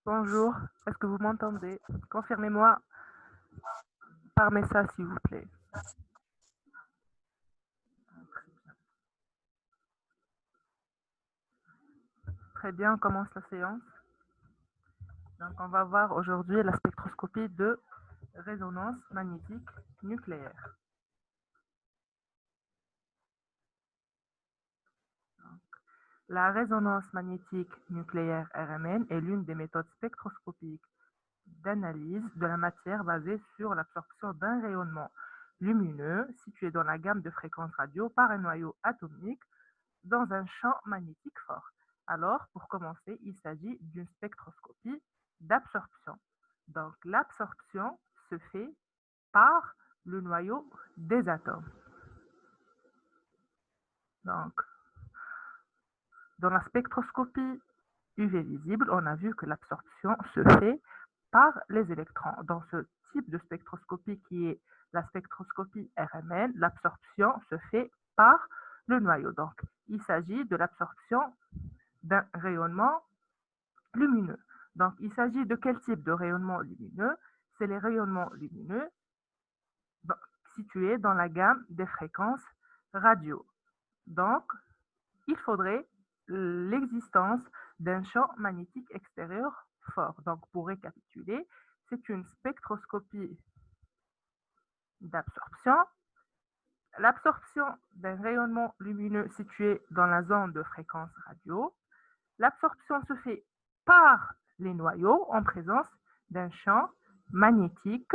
Bonjour, est-ce que vous m'entendez? Confirmez-moi par message, s'il vous plaît. Très bien, on commence la séance. Donc, on va voir aujourd'hui la spectroscopie de résonance magnétique nucléaire. La résonance magnétique nucléaire RMN est l'une des méthodes spectroscopiques d'analyse de la matière basée sur l'absorption d'un rayonnement lumineux situé dans la gamme de fréquences radio par un noyau atomique dans un champ magnétique fort. Alors, pour commencer, il s'agit d'une spectroscopie d'absorption. Donc, l'absorption se fait par le noyau des atomes. Donc, dans la spectroscopie UV visible, on a vu que l'absorption se fait par les électrons. Dans ce type de spectroscopie qui est la spectroscopie RMN, l'absorption se fait par le noyau. Donc, il s'agit de l'absorption d'un rayonnement lumineux. Donc, il s'agit de quel type de rayonnement lumineux? C'est les rayonnements lumineux situés dans la gamme des fréquences radio. Donc, il faudrait l'existence d'un champ magnétique extérieur fort. Donc, pour récapituler, c'est une spectroscopie d'absorption. L'absorption d'un rayonnement lumineux situé dans la zone de fréquence radio. L'absorption se fait par les noyaux en présence d'un champ magnétique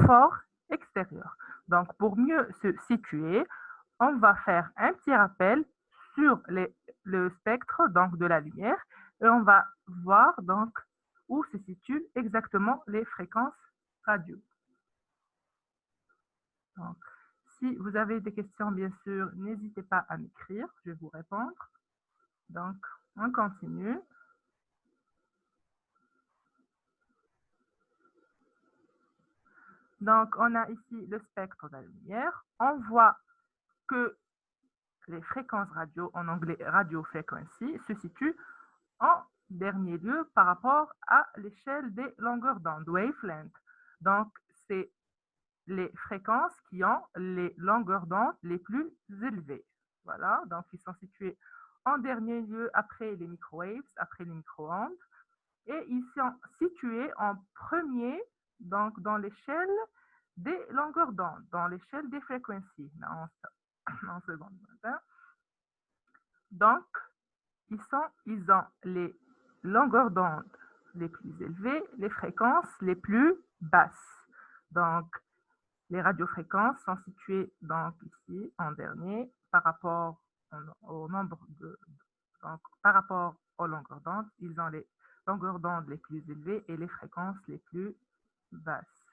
fort extérieur. Donc, pour mieux se situer, on va faire un petit rappel sur le spectre donc, de la lumière et on va voir donc où se situent exactement les fréquences radio. Donc, si vous avez des questions, bien sûr, n'hésitez pas à m'écrire, je vais vous répondre. Donc, on continue. Donc, on a ici le spectre de la lumière. On voit que les fréquences radio, en anglais radio frequency, se situent en dernier lieu par rapport à l'échelle des longueurs d'onde, wavelength. Donc, c'est les fréquences qui ont les longueurs d'onde les plus élevées. Voilà, donc ils sont situés en dernier lieu après les microwaves, après les micro-ondes, et ils sont situés en premier donc dans l'échelle des longueurs d'onde, dans l'échelle des fréquencies. En seconde. Donc, ils ont les longueurs d'onde les plus élevées, les fréquences les plus basses. Donc, les radiofréquences sont situées donc ici en dernier par rapport au nombre de donc, par rapport aux longueurs d'onde, ils ont les longueurs d'onde les plus élevées et les fréquences les plus basses.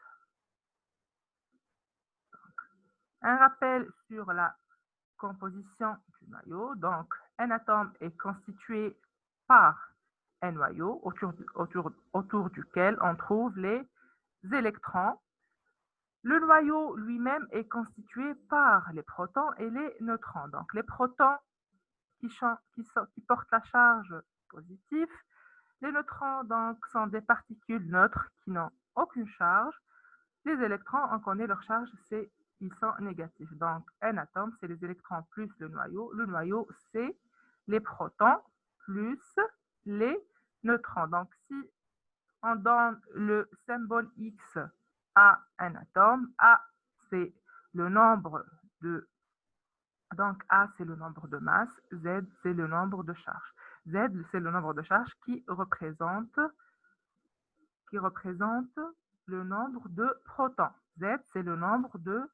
Un rappel sur la composition du noyau. Donc, un atome est constitué par un noyau autour duquel on trouve les électrons. Le noyau lui-même est constitué par les protons et les neutrons. Donc, les protons qui portent la charge positive. Les neutrons donc, sont des particules neutres qui n'ont aucune charge. Les électrons, on connaît leur charge, ils sont négatifs. Donc, un atome, c'est les électrons plus le noyau. Le noyau, c'est les protons plus les neutrons. Donc, si on donne le symbole X à un atome, A, c'est le nombre de... Donc, A, c'est le nombre de masse, Z, c'est le nombre de charges. Z, c'est le nombre de charges qui représente le nombre de protons. Z, c'est le nombre de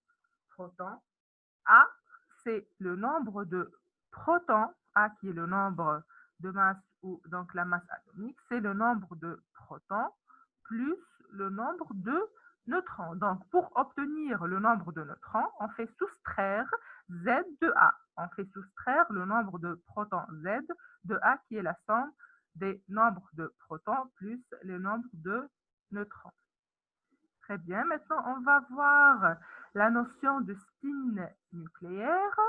protons. A, c'est le nombre de protons. A, qui est le nombre de masse, ou donc la masse atomique, c'est le nombre de protons plus le nombre de neutrons. Donc, pour obtenir le nombre de neutrons, on fait soustraire Z de A. On fait soustraire le nombre de protons Z de A, qui est la somme des nombres de protons plus le nombre de neutrons. Très bien. Maintenant, on va voir la notion de spin nucléaire.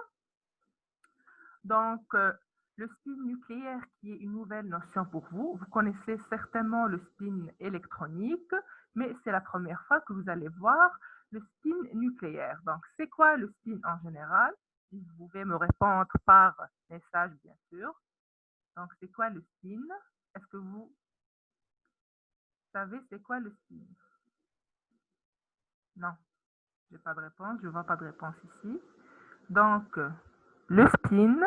Donc, Le spin nucléaire, qui est une nouvelle notion pour vous, vous connaissez certainement le spin électronique, mais c'est la première fois que vous allez voir le spin nucléaire. Donc, c'est quoi le spin en général? Vous pouvez me répondre par message, bien sûr. Donc, c'est quoi le spin? Est-ce que vous savez c'est quoi le spin? Non, je n'ai pas de réponse, je ne vois pas de réponse ici. Donc, le spin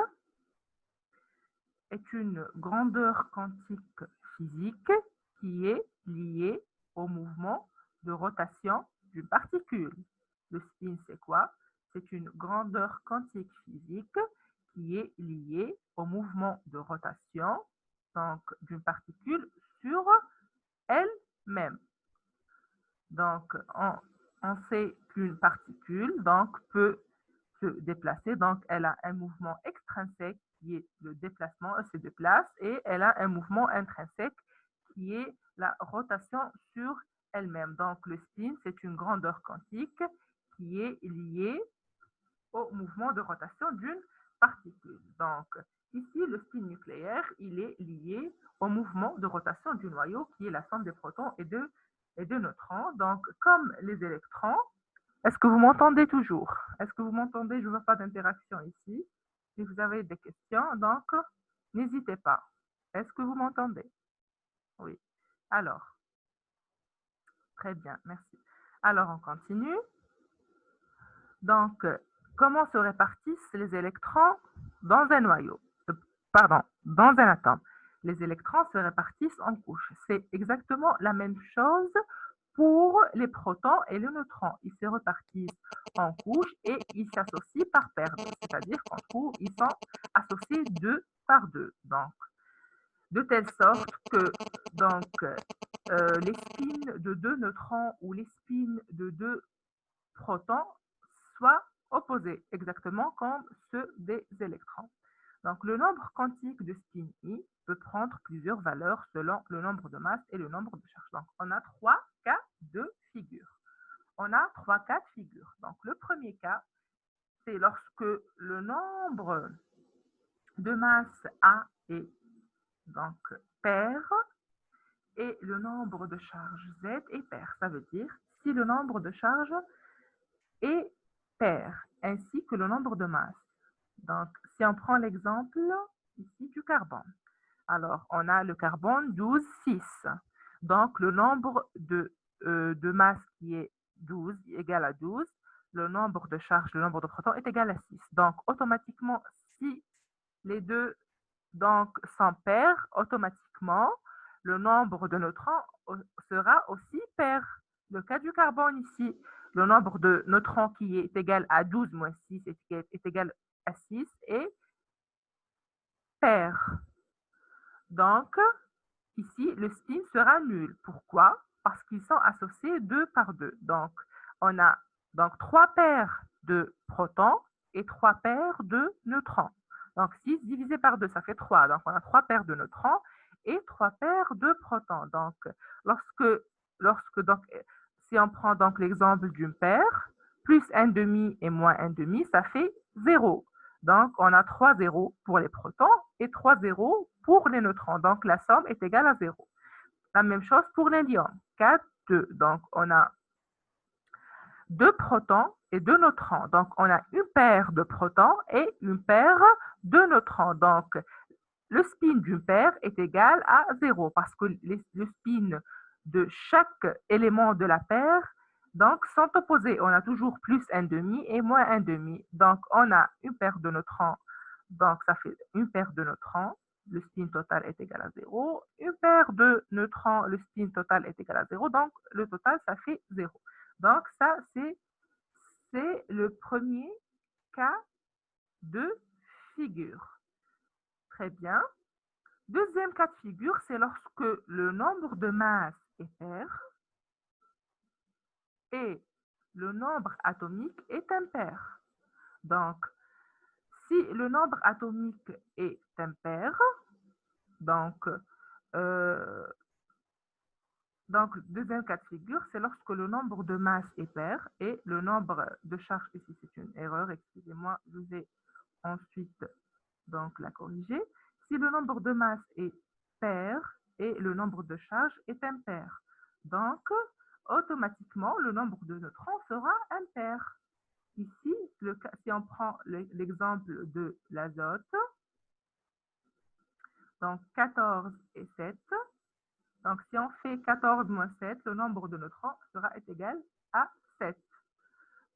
est une grandeur quantique physique qui est liée au mouvement de rotation d'une particule. Le spin, c'est quoi? C'est une grandeur quantique physique qui est liée au mouvement de rotation donc d'une particule sur elle-même. Donc, on sait qu'une particule donc, peut se déplacer. Donc, elle a un mouvement extrinsèque qui est le déplacement, elle se déplace, et elle a un mouvement intrinsèque qui est la rotation sur elle-même. Donc, le spin, c'est une grandeur quantique qui est liée au mouvement de rotation d'une particule. Donc, ici, le spin nucléaire, il est lié au mouvement de rotation du noyau qui est la somme des protons et de neutrons. Donc, comme les électrons, est-ce que vous m'entendez toujours? Est-ce que vous m'entendez? Je ne vois pas d'interaction ici. Si vous avez des questions, donc, n'hésitez pas. Est-ce que vous m'entendez? Oui. Alors, très bien, merci. Alors, on continue. Donc, comment se répartissent les électrons dans un noyau? Pardon, dans un atome. Les électrons se répartissent en couches. C'est exactement la même chose pour les protons et les neutrons. Ils se répartissent en couches et ils s'associent par paire. C'est-à-dire qu'en tout, ils sont associés deux par deux. Donc, de telle sorte que les spins de deux neutrons ou les spins de deux protons soient opposés, exactement comme ceux des électrons. Donc, le nombre quantique de spin I peut prendre plusieurs valeurs selon le nombre de masses et le nombre de charges. Donc, on a trois cas de figure. On a trois cas de figure. Donc, le premier cas, c'est lorsque le nombre de masses A est donc pair et le nombre de charges Z est pair. Ça veut dire si le nombre de charges est pair ainsi que le nombre de masses. Donc, si on prend l'exemple ici du carbone, alors on a le carbone 12, 6. Donc, le nombre de masse qui est 12 égal à 12, le nombre de charges, le nombre de protons est égal à 6. Donc, automatiquement, si les deux donc, sont pairs, automatiquement, le nombre de neutrons sera aussi pair. Le cas du carbone ici, le nombre de neutrons qui est égal à 12 moins 6 est égal à 6 et pair. Donc, ici, le spin sera nul. Pourquoi? Parce qu'ils sont associés deux par deux. Donc, on a donc trois paires de protons et trois paires de neutrons. Donc, 6 divisé par 2, ça fait 3. Donc, on a trois paires de neutrons et trois paires de protons. Donc, donc, si on prend donc l'exemple d'une paire, plus un demi et moins un demi, ça fait 0. Donc, on a 3 zéros pour les protons et 3 zéros pour les neutrons. Donc, la somme est égale à 0. La même chose pour l'hélium. 4, 2. Donc, on a 2 protons et 2 neutrons. Donc, on a une paire de protons et une paire de neutrons. Donc, le spin d'une paire est égal à 0 parce que le spin de chaque élément de la paire donc, sont opposés. On a toujours plus un demi et moins un demi. Donc, on a une paire de neutrons. Donc, ça fait une paire de neutrons. Le spin total est égal à 0. Une paire de neutrons, le spin total est égal à 0. Donc, le total, ça fait 0. Donc, ça, c'est le premier cas de figure. Très bien. Deuxième cas de figure, c'est lorsque le nombre de masses est pair et le nombre atomique est impair. Donc, si le nombre atomique est impair, donc, deuxième cas de figure, c'est lorsque le nombre de masses est pair et le nombre de charges, ici c'est une erreur, excusez-moi, je vais ensuite donc la corriger. si le nombre de masse est pair et le nombre de charge est impair. Donc, automatiquement, le nombre de neutrons sera impair. Ici, si on prend l'exemple de l'azote, donc 14 et 7, donc si on fait 14 moins 7, le nombre de neutrons est égal à 7.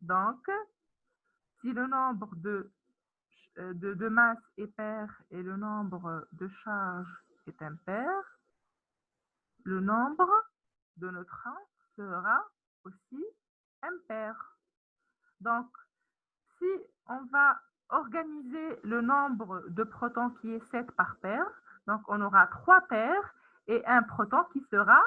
Donc, si le nombre de masse est pair et le nombre de charge est impair, le nombre de neutrons sera aussi impair. Donc, si on va organiser le nombre de protons qui est 7 par paire, donc on aura 3 paires et un proton qui sera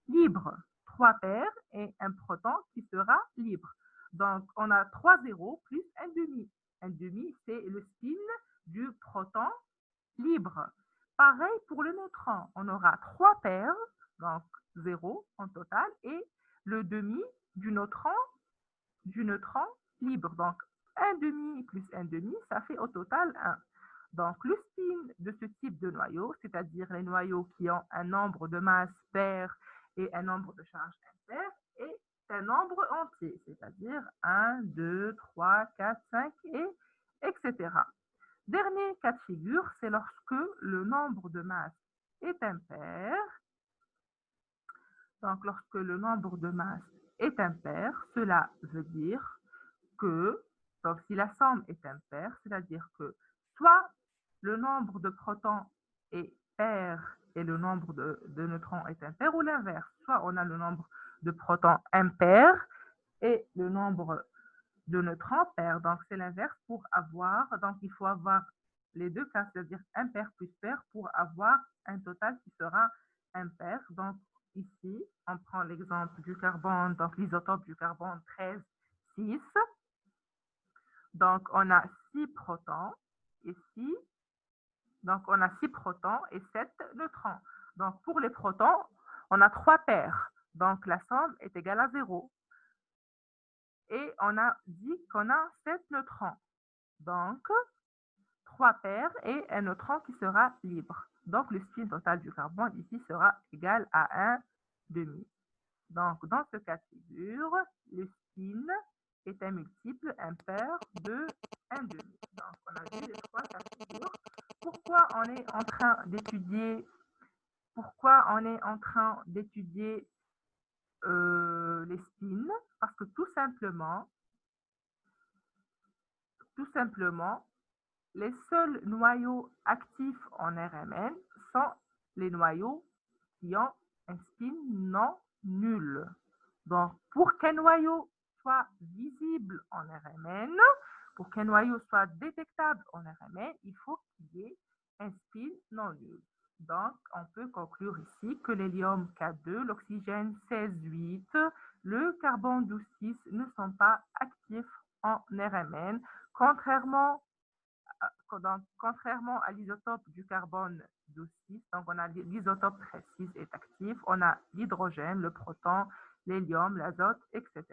libre. 3 paires et un proton qui sera libre. Donc, on a 3 zéros plus un demi. Un demi, c'est le spin du proton libre. Pareil pour le neutron. On aura 3 paires, donc 0 en total, et le demi du neutron libre. Donc, un demi plus un demi, ça fait au total 1. Donc, le spin de ce type de noyau, c'est-à-dire les noyaux qui ont un nombre de masse pair et un nombre de charge impair, est un nombre entier, c'est-à-dire 1, 2, 3, 4, 5, etc. Dernier cas de figure, c'est lorsque le nombre de masse est impair. Donc, lorsque le nombre de masse est impair, cela veut dire que, donc si la somme est impaire, c'est-à-dire que soit le nombre de protons est pair et le nombre de neutrons est impair, ou l'inverse, soit on a le nombre de protons impair et le nombre de neutrons pair. Donc c'est l'inverse pour avoir, donc il faut avoir les deux cas, c'est-à-dire impair plus pair pour avoir un total qui sera impair. Donc ici, on prend l'exemple du carbone, donc l'isotope du carbone 13, 6. Donc, on a 6 protons ici. Donc, on a 6 protons et 7 neutrons. Donc, pour les protons, on a 3 paires. Donc, la somme est égale à 0. Et on a dit qu'on a 7 neutrons. Donc, 3 paires et un neutron qui sera libre. Donc, le spin total du carbone ici sera égal à 1 demi. Donc, dans ce cas de figure, le spin est un multiple impair de 1 demi. Donc, on a vu les 3 cas de figure. Pourquoi on est en train d'étudier les spins? Parce que tout simplement, les seuls noyaux actifs en RMN sont les noyaux qui ont un spin non nul. Donc, pour qu'un noyau soit visible en RMN, pour qu'un noyau soit détectable en RMN, il faut qu'il y ait un spin non nul. Donc, on peut conclure ici que l'hélium 4,2, l'oxygène 16,8, le carbone 12,6 ne sont pas actifs en RMN, contrairement à l'isotope du carbone 12,6, donc on a l'isotope 13,6 est actif, on a l'hydrogène, le proton, l'hélium, l'azote, etc.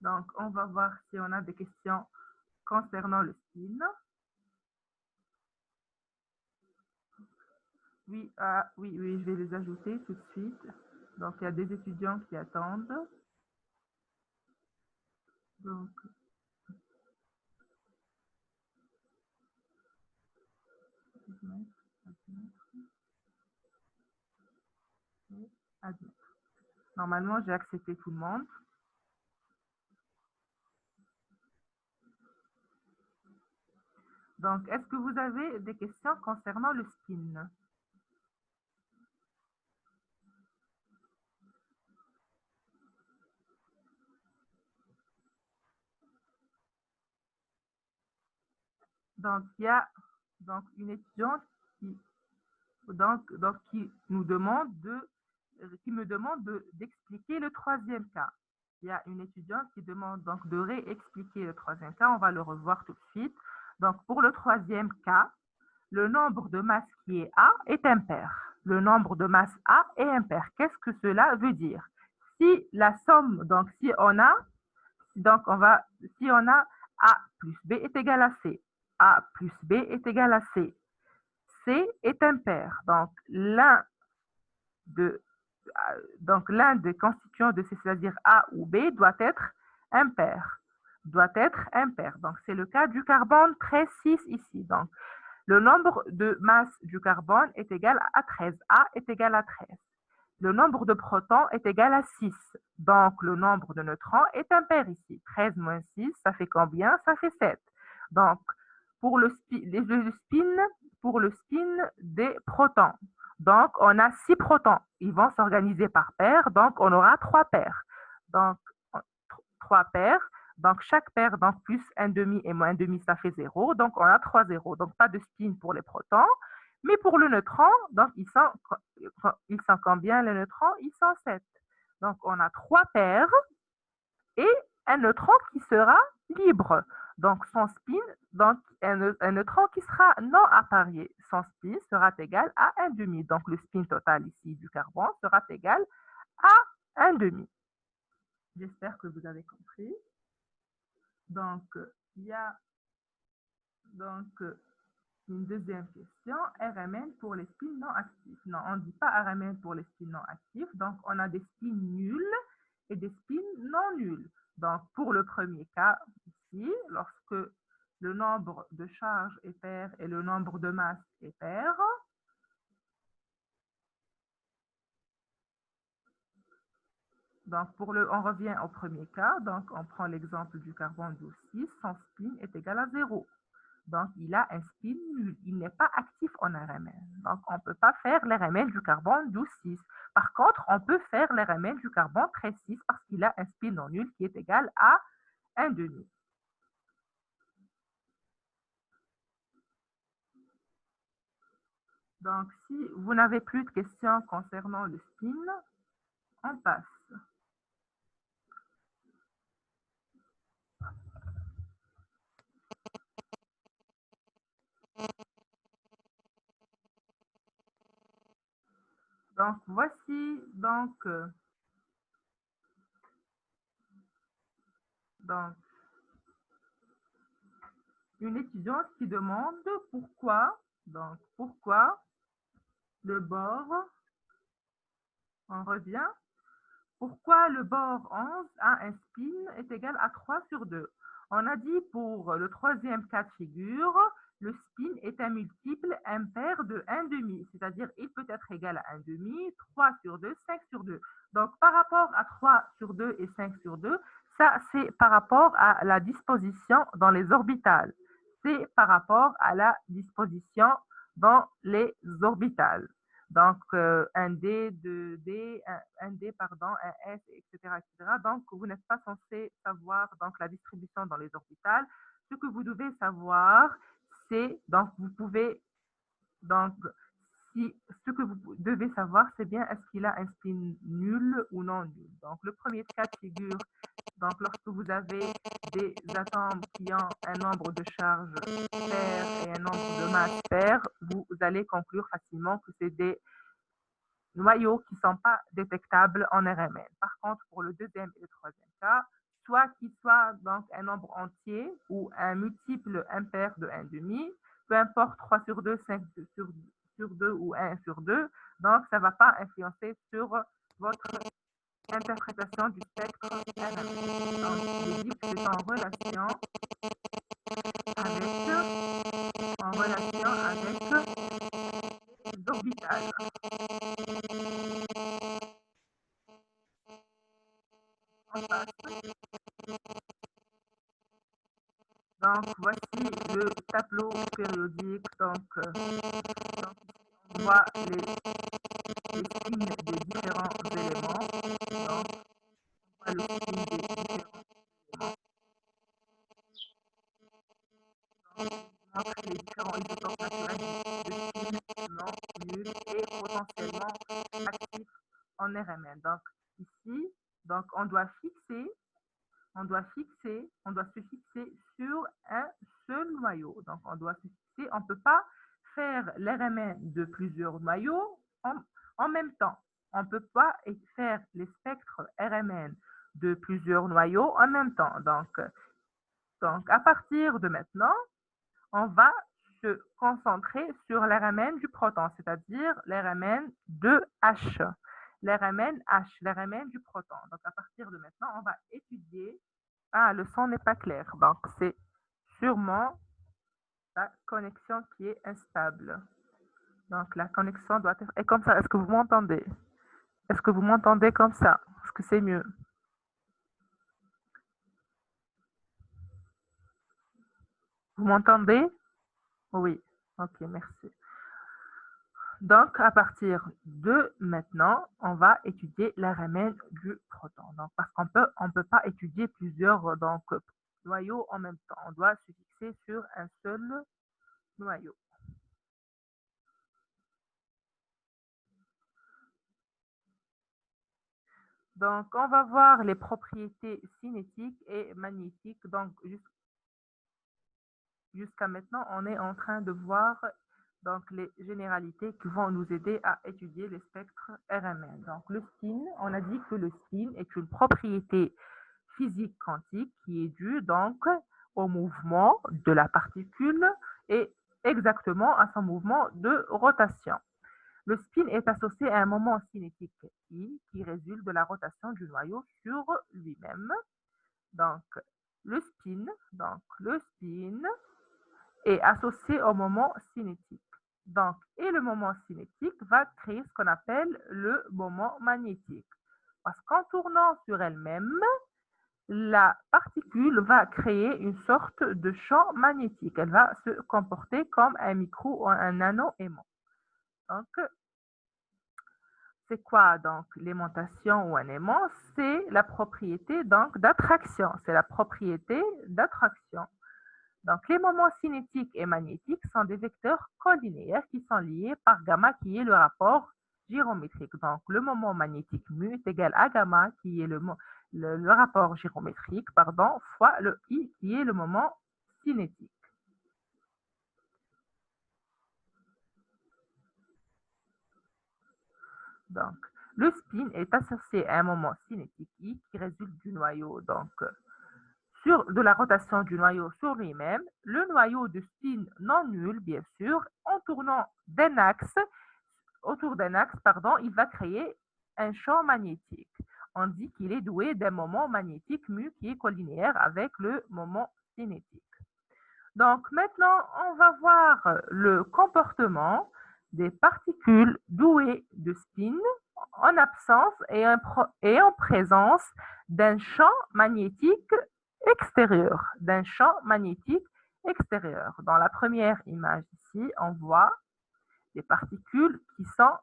Donc, on va voir si on a des questions concernant le spin. Oui, oui, je vais les ajouter tout de suite. Donc, il y a des étudiants qui attendent. Donc, admettre. Normalement, j'ai accepté tout le monde. Donc, est-ce que vous avez des questions concernant le spin? Donc, il y a une étudiante qui me demande d'expliquer le troisième cas. Il y a une étudiante qui demande donc de réexpliquer le troisième cas. On va le revoir tout de suite. Donc, pour le troisième cas, le nombre de masse qui est A est impair. Le nombre de masse A est impair. Qu'est-ce que cela veut dire? Si la somme, donc si on a A plus B est égal à C, A plus B est égal à C, C est impair. Donc, l'un des constituants de C, c'est-à-dire A ou B, doit être impair. Donc, c'est le cas du carbone 13,6 ici. Donc, le nombre de masses du carbone est égal à 13. A est égal à 13. Le nombre de protons est égal à 6. Donc, le nombre de neutrons est impair ici. 13 moins 6, ça fait combien? Ça fait 7. Donc, pour le spin des protons, donc on a 6 protons. Ils vont s'organiser par paire, donc on aura 3 paires. Donc, 3 paires. Donc, chaque paire, donc plus 1 demi et moins 1 demi, ça fait 0. Donc, on a 3 zéros. Donc, pas de spin pour les protons. Mais pour le neutron, donc, ils sont combien les neutrons? Ils sont 7. Donc, on a 3 paires et un neutron qui sera libre. Donc, son spin, donc un neutron qui sera non apparié. Son spin sera égal à 1 demi. Donc, le spin total ici du carbone sera égal à 1 demi. J'espère que vous avez compris. Donc, il y a une deuxième question, RMN pour les spins non actifs. Non, on ne dit pas RMN pour les spins non actifs. Donc, on a des spins nuls et des spins non nuls. Donc, pour le premier cas, ici, lorsque le nombre de charges est pair et le nombre de masses est pair, donc, on revient au premier cas. Donc, on prend l'exemple du carbone 12,6. Son spin est égal à 0. Donc, il a un spin nul. Il n'est pas actif en RMN. Donc, on ne peut pas faire l'RMN du carbone 12,6. Par contre, on peut faire l'RMN du carbone 13,6 parce qu'il a un spin non nul qui est égal à 1 demi. Donc, si vous n'avez plus de questions concernant le spin, on passe. Donc, voici donc une étudiante qui demande pourquoi le bord, on revient, pourquoi le bord 11 a un spin est égal à 3 sur 2. On a dit pour le troisième cas de figure, le spin est un multiple impair de 1 demi, c'est-à-dire il peut être égal à 1 demi, 3 sur 2, 5 sur 2. Donc par rapport à 3 sur 2 et 5 sur 2, ça c'est par rapport à la disposition dans les orbitales. C'est par rapport à la disposition dans les orbitales. Donc, un D, 2D, un D, pardon, un S, etc., etc. Donc, vous n'êtes pas censé savoir donc, la distribution dans les orbitales. Ce que vous devez savoir, c'est, donc, vous pouvez, donc, ce que vous devez savoir, c'est bien est-ce qu'il a un spin nul ou non nul. Donc, le premier cas de figure, donc, lorsque vous avez des atomes qui ont un nombre de charges pair et un nombre de masses pair, vous allez conclure facilement que c'est des noyaux qui ne sont pas détectables en RMN. Par contre, pour le deuxième et le troisième cas, soit qu'il soit donc un nombre entier ou un multiple impair de 1 demi, peu importe 3 sur 2, 5 sur 2 ou 1 sur 2, donc ça ne va pas influencer sur votre interprétation du spectre RMN. Donc, j'ai dit que c'est en relation avec les orbitales. Donc, voici le tableau périodique. Donc on voit les spins des différents éléments. Donc, on voit le spin des différents éléments. Donc, on montre les différents isotopes naturels de spin non nul et potentiellement actifs en RMN. Donc, ici, donc, on doit se fixer sur un seul noyau. Donc, on doit se fixer, on ne peut pas faire l'RMN de plusieurs noyaux en même temps. On ne peut pas faire les spectres RMN de plusieurs noyaux en même temps. Donc à partir de maintenant, on va se concentrer sur l'RMN du proton, c'est-à-dire l'RMN de H. L'RMN H, l'RMN du proton. Donc, à partir de maintenant, on va étudier. Ah, le son n'est pas clair. Donc, c'est sûrement la connexion qui est instable. Donc, la connexion doit être... Et comme ça, est-ce que vous m'entendez? Est-ce que vous m'entendez comme ça? Est-ce que c'est mieux? Vous m'entendez? Oui. Ok, merci. Donc, à partir de maintenant, on va étudier l'RMN du proton. Donc, parce on peut pas étudier plusieurs noyaux en même temps. On doit se fixer sur un seul noyau. Donc, on va voir les propriétés cinétiques et magnétiques. Donc, jusqu'à maintenant, on est en train de voir les généralités qui vont nous aider à étudier les spectres RMN. Donc, le spin, on a dit que le spin est une propriété physique quantique qui est due donc au mouvement de la particule et exactement à son mouvement de rotation. Le spin est associé à un moment cinétique I qui résulte de la rotation du noyau sur lui-même. Donc, le spin est associé au moment cinétique. Donc, et le moment cinétique va créer ce qu'on appelle le moment magnétique. Parce qu'en tournant sur elle-même, la particule va créer une sorte de champ magnétique. Elle va se comporter comme un micro ou un nano-aimant. Donc, c'est quoi donc l'aimantation ou un aimant? C'est la propriété donc d'attraction. C'est la propriété d'attraction. Donc, les moments cinétiques et magnétiques sont des vecteurs collinéaires qui sont liés par gamma qui est le rapport gyrométrique. Donc, le moment magnétique mu est égal à gamma qui est le rapport gyrométrique, fois le I qui est le moment cinétique. Donc, le spin est associé à un moment cinétique I qui résulte du noyau. Donc, de la rotation du noyau sur lui-même, le noyau de spin non nul, bien sûr, en tournant autour d'un axe, il va créer un champ magnétique. On dit qu'il est doué d'un moment magnétique mu qui est collinéaire avec le moment cinétique. Donc maintenant, on va voir le comportement des particules douées de spin en absence et en présence d'un champ magnétique extérieur. Dans la première image ici, on voit des particules qui sont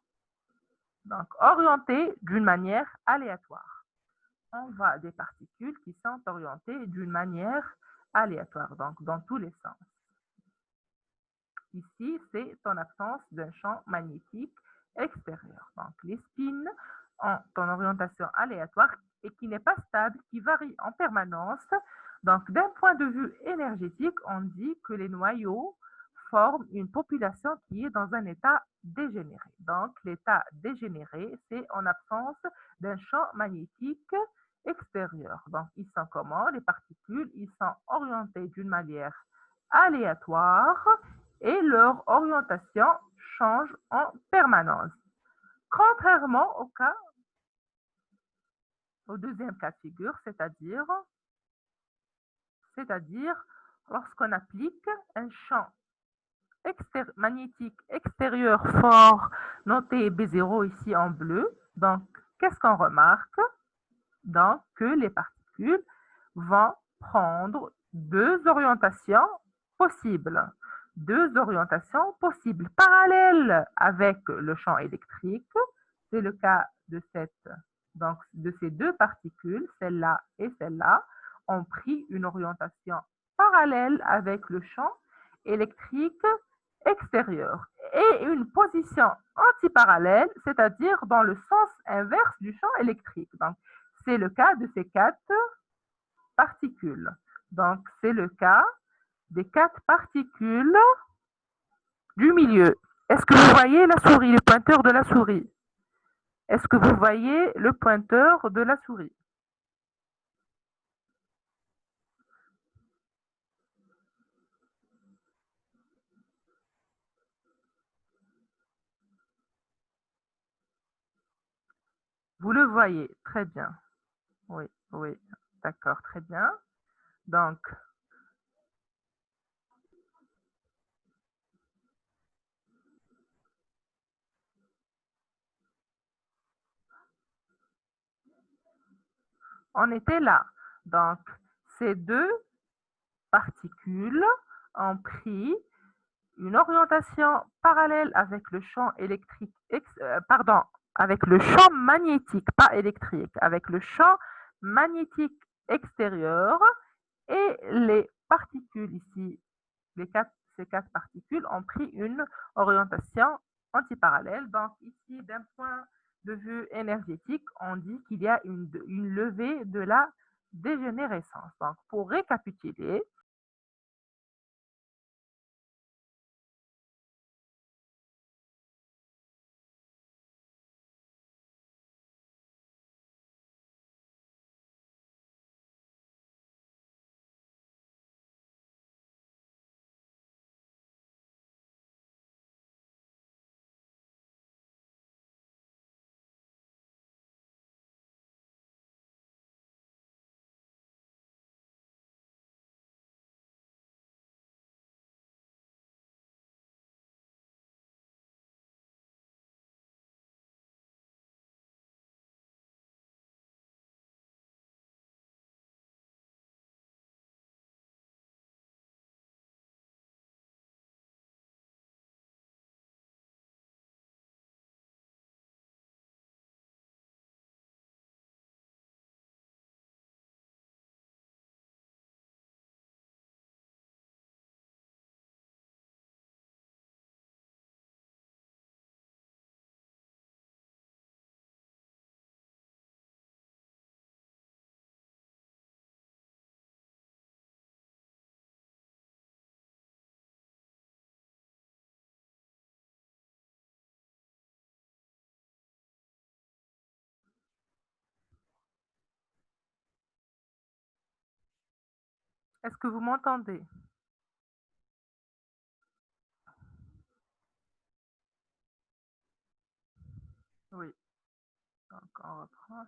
donc orientées d'une manière aléatoire. On voit des particules qui sont orientées d'une manière aléatoire, donc dans tous les sens. Ici, c'est en absence d'un champ magnétique extérieur. Donc, les spins ont en orientation aléatoire et qui n'est pas stable, qui varie en permanence. Donc, d'un point de vue énergétique, on dit que les noyaux forment une population qui est dans un état dégénéré. Donc, l'état dégénéré, c'est en absence d'un champ magnétique extérieur. Donc, ils sont comment? Les particules, ils sont orientées d'une manière aléatoire et leur orientation change en permanence. Contrairement au deuxième cas de figure, c'est-à-dire lorsqu'on applique un champ magnétique extérieur fort, noté B0 ici en bleu. Donc, qu'est-ce qu'on remarque? Donc, que les particules vont prendre deux orientations possibles. Parallèles avec le champ électrique. C'est le cas de ces deux particules, celle-là et celle-là, ont pris une orientation parallèle avec le champ électrique extérieur et une position antiparallèle, c'est-à-dire dans le sens inverse du champ électrique. Donc, c'est le cas de ces quatre particules. Donc, c'est le cas des quatre particules du milieu. Est-ce que vous voyez la souris, le pointeur de la souris? Est-ce que vous voyez le pointeur de la souris? Vous le voyez, très bien. Oui, oui, d'accord, très bien. Donc, on était là. Donc, ces deux particules ont pris une orientation parallèle avec le champ électrique, pardon, avec le champ magnétique, pas électrique, avec le champ magnétique extérieur et les particules ici, ces quatre particules ont pris une orientation antiparallèle. Donc ici, d'un point de vue énergétique, on dit qu'il y a une levée de la dégénérescence. Donc pour récapituler, est-ce que vous m'entendez? Oui, donc on reprend.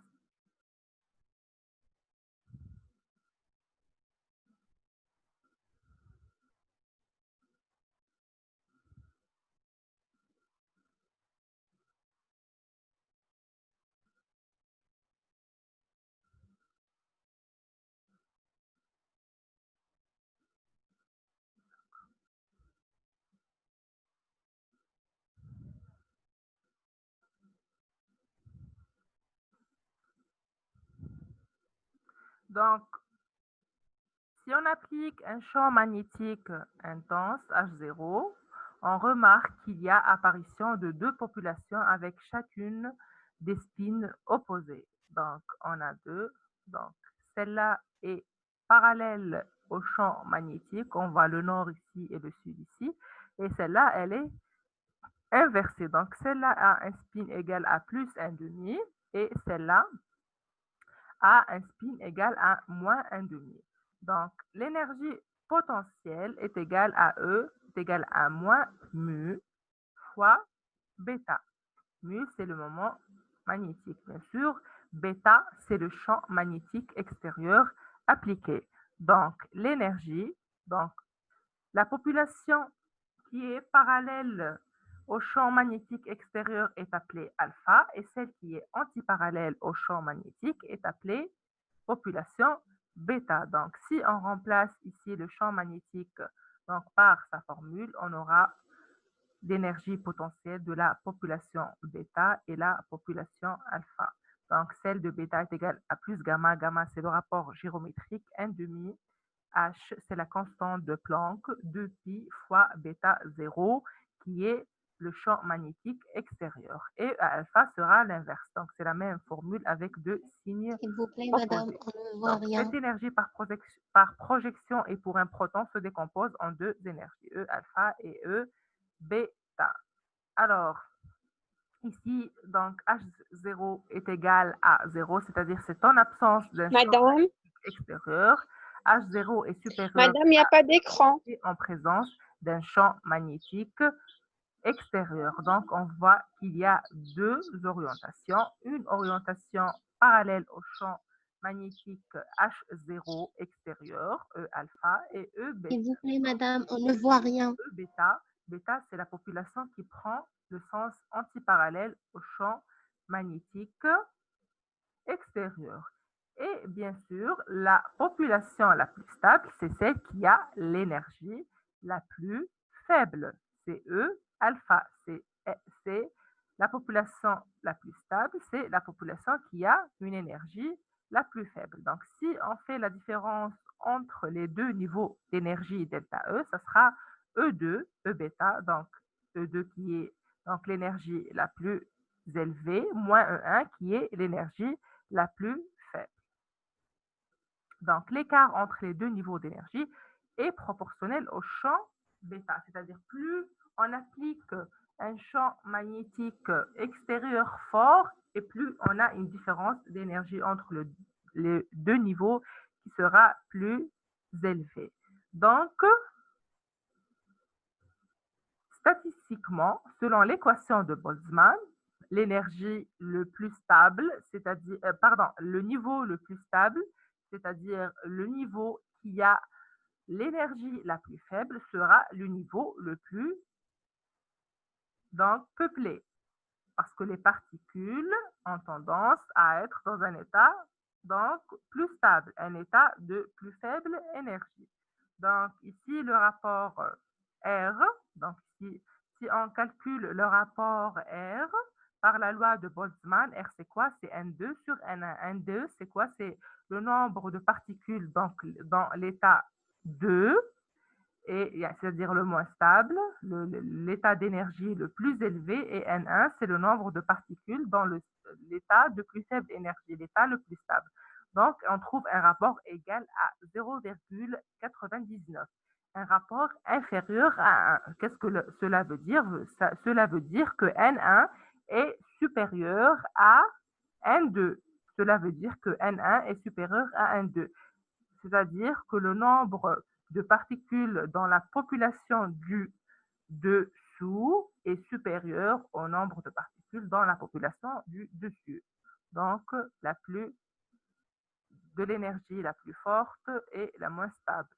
Donc, si on applique un champ magnétique intense, H0, on remarque qu'il y a apparition de deux populations avec chacune des spins opposés. Donc, on a deux. Donc, celle-là est parallèle au champ magnétique. On voit le nord ici et le sud ici. Et celle-là, elle est inversée. Donc, celle-là a un spin égal à plus 1,5 et celle-là a un spin égal à moins 1,5. Donc, l'énergie potentielle est égale à E, est égale à moins mu fois bêta. Mu, c'est le moment magnétique, bien sûr. Bêta, c'est le champ magnétique extérieur appliqué. Donc, l'énergie, donc la population qui est parallèle au champ magnétique extérieur est appelée alpha et celle qui est antiparallèle au champ magnétique est appelée population bêta. Donc, si on remplace ici le champ magnétique donc, par sa formule, on aura l'énergie potentielle de la population bêta et la population alpha. Donc, celle de bêta est égale à plus gamma. Gamma, c'est le rapport géométrique 1,5. H, c'est la constante de Planck, 2pi fois bêta 0, qui est le champ magnétique extérieur. Et alpha sera l'inverse. Donc, c'est la même formule avec deux signes S'il vous plaît, opposés. madame, on ne voit Donc, rien. cette énergie par projection et pour un proton se décompose en deux énergies, E alpha et E bêta. Alors, ici, donc H0 est égal à 0, c'est-à-dire c'est en absence d'un champ Madame, extérieur. H0 est supérieur madame, il n'y a pas d'écran. et en présence d'un champ magnétique extérieur. Donc, on voit qu'il y a deux orientations. Une orientation parallèle au champ magnétique H0 extérieur, E alpha, et S'il vous plaît, madame, on ne voit rien. E bêta. Bêta, c'est la population qui prend le sens antiparallèle au champ magnétique extérieur. Et bien sûr, la population la plus stable, c'est celle qui a l'énergie la plus faible. C'est E alpha. C'est la population la plus stable, c'est la population qui a une énergie la plus faible. Donc, si on fait la différence entre les deux niveaux d'énergie delta E, ça sera E2, E bêta, donc E2 qui est donc l'énergie la plus élevée, moins E1 qui est l'énergie la plus faible. Donc, l'écart entre les deux niveaux d'énergie est proportionnel au champ bêta, c'est-à-dire plus on applique un champ magnétique extérieur fort et plus on a une différence d'énergie entre les deux niveaux qui sera plus élevée. Donc, statistiquement, selon l'équation de Boltzmann, l'énergie le plus stable, c'est-à-dire, le niveau le plus stable, c'est-à-dire le niveau qui a l'énergie la plus faible, sera le niveau le plus donc, peuplé, parce que les particules ont tendance à être dans un état donc plus stable, un état de plus faible énergie. Donc, ici, le rapport R, donc si on calcule le rapport R par la loi de Boltzmann, R c'est quoi? C'est N2 sur N1. N2, c'est quoi? C'est le nombre de particules donc, dans l'état 2, c'est-à-dire le moins stable, l'état d'énergie le plus élevé, et N1, c'est le nombre de particules dans l'état de plus faible énergie, l'état le plus stable. Donc, on trouve un rapport égal à 0,99. Un rapport inférieur à 1. Qu'est-ce que cela veut dire? Cela veut dire que N1 est supérieur à N2. Cela veut dire que N1 est supérieur à N2. C'est-à-dire que le nombre de particules dans la population du dessous est supérieur au nombre de particules dans la population du dessus. Donc, la plus de l'énergie la plus forte et la moins stable.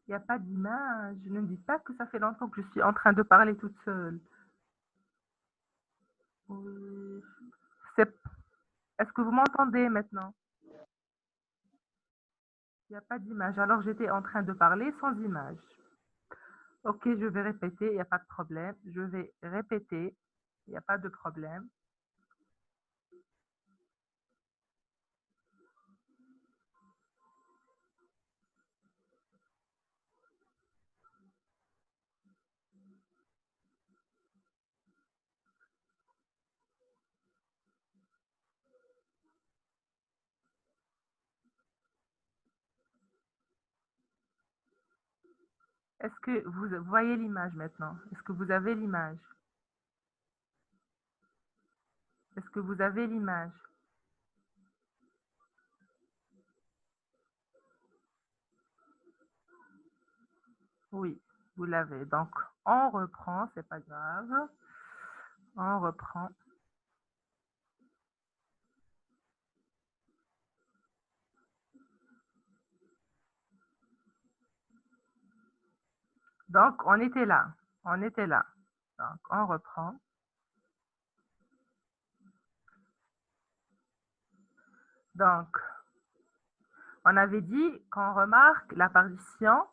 Il n'y a pas d'image. Ne me dites pas que ça fait longtemps que je suis en train de parler toute seule. Est-ce que vous m'entendez maintenant? Il n'y a pas d'image. Alors, j'étais en train de parler sans image. Ok, je vais répéter, il n'y a pas de problème. Je vais répéter, il n'y a pas de problème. Est-ce que vous voyez l'image maintenant? Est-ce que vous avez l'image? Est-ce que vous avez l'image? Oui, vous l'avez. Donc, on reprend, c'est pas grave. On reprend. Donc, on était là. On était là. Donc, on reprend. Donc, on avait dit qu'on remarque l'apparition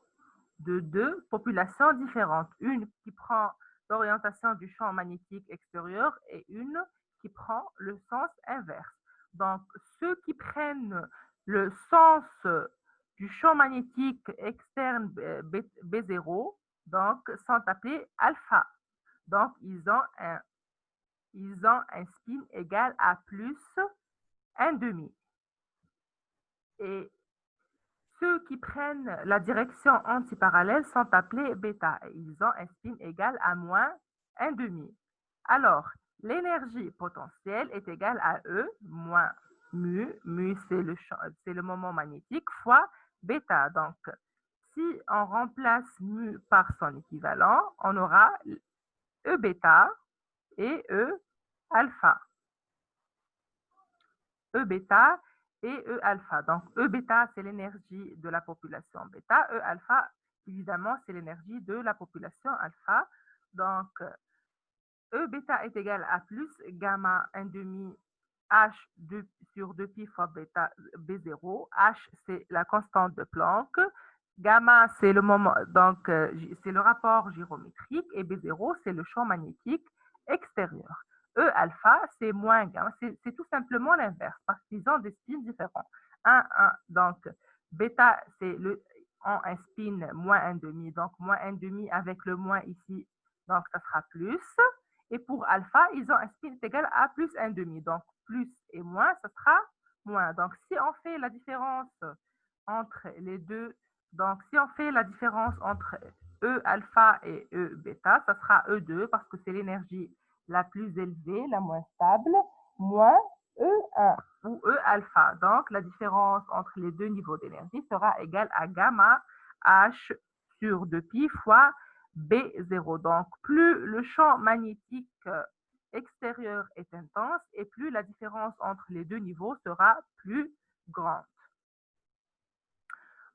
de deux populations différentes. Une qui prend l'orientation du champ magnétique extérieur et une qui prend le sens inverse. Donc, ceux qui prennent le sens du champ magnétique externe B0 donc, sont appelés alpha. Donc, ils ont un spin égal à plus 1,5. Et ceux qui prennent la direction antiparallèle sont appelés bêta. Ils ont un spin égal à moins 1,5. Alors, l'énergie potentielle est égale à E moins mu. Mu, c'est le moment magnétique, fois bêta. Donc, si on remplace mu par son équivalent, on aura E bêta et E alpha. E bêta et E alpha. Donc, E bêta, c'est l'énergie de la population bêta. E alpha, évidemment, c'est l'énergie de la population alpha. Donc, E bêta est égal à plus gamma 1,5 H sur 2pi fois bêta B0. H, c'est la constante de Planck. Gamma, c'est le moment, donc c'est le rapport gyrométrique et B0, c'est le champ magnétique extérieur. E alpha, c'est moins gamma, c'est tout simplement l'inverse parce qu'ils ont des spins différents. 1, 1, donc bêta, c'est un spin moins 1,5, donc moins 1,5 avec le moins ici, donc ça sera plus. Et pour alpha, ils ont un spin égal à plus 1,5, donc plus et moins, ça sera moins. Donc si on fait la différence entre les deux, donc si on fait la différence entre E alpha et E bêta, ça sera E2 parce que c'est l'énergie la plus élevée, la moins stable, moins E1 ou E alpha. Donc la différence entre les deux niveaux d'énergie sera égale à gamma H sur 2pi fois B0. Donc plus le champ magnétique extérieur est intense et plus la différence entre les deux niveaux sera plus grande.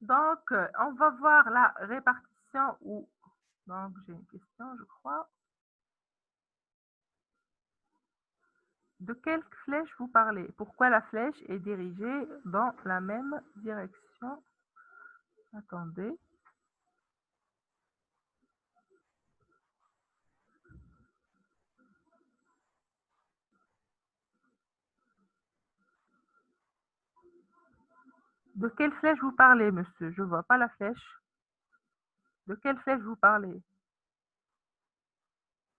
Donc, on va voir la répartition où... Donc, j'ai une question, je crois. De quelle flèche vous parlez? Pourquoi la flèche est dirigée dans la même direction? Attendez. De quelle flèche vous parlez, monsieur? Je ne vois pas la flèche. De quelle flèche vous parlez?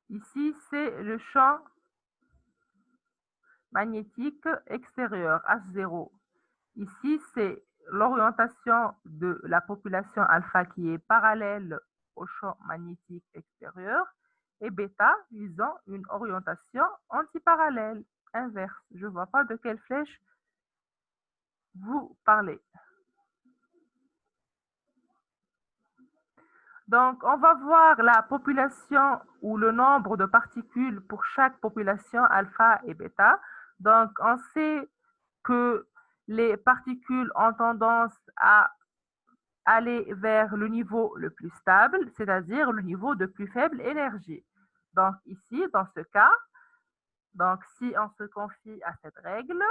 Ici, c'est le champ magnétique extérieur, H0. Ici, c'est l'orientation de la population alpha qui est parallèle au champ magnétique extérieur. Et bêta, ils ont une orientation antiparallèle, inverse. Je ne vois pas de quelle flèche vous parlez. Donc, on va voir la population ou le nombre de particules pour chaque population alpha et bêta. Donc, on sait que les particules ont tendance à aller vers le niveau le plus stable, c'est-à-dire le niveau de plus faible énergie. Donc, ici, dans ce cas, donc si on se confie à cette règle,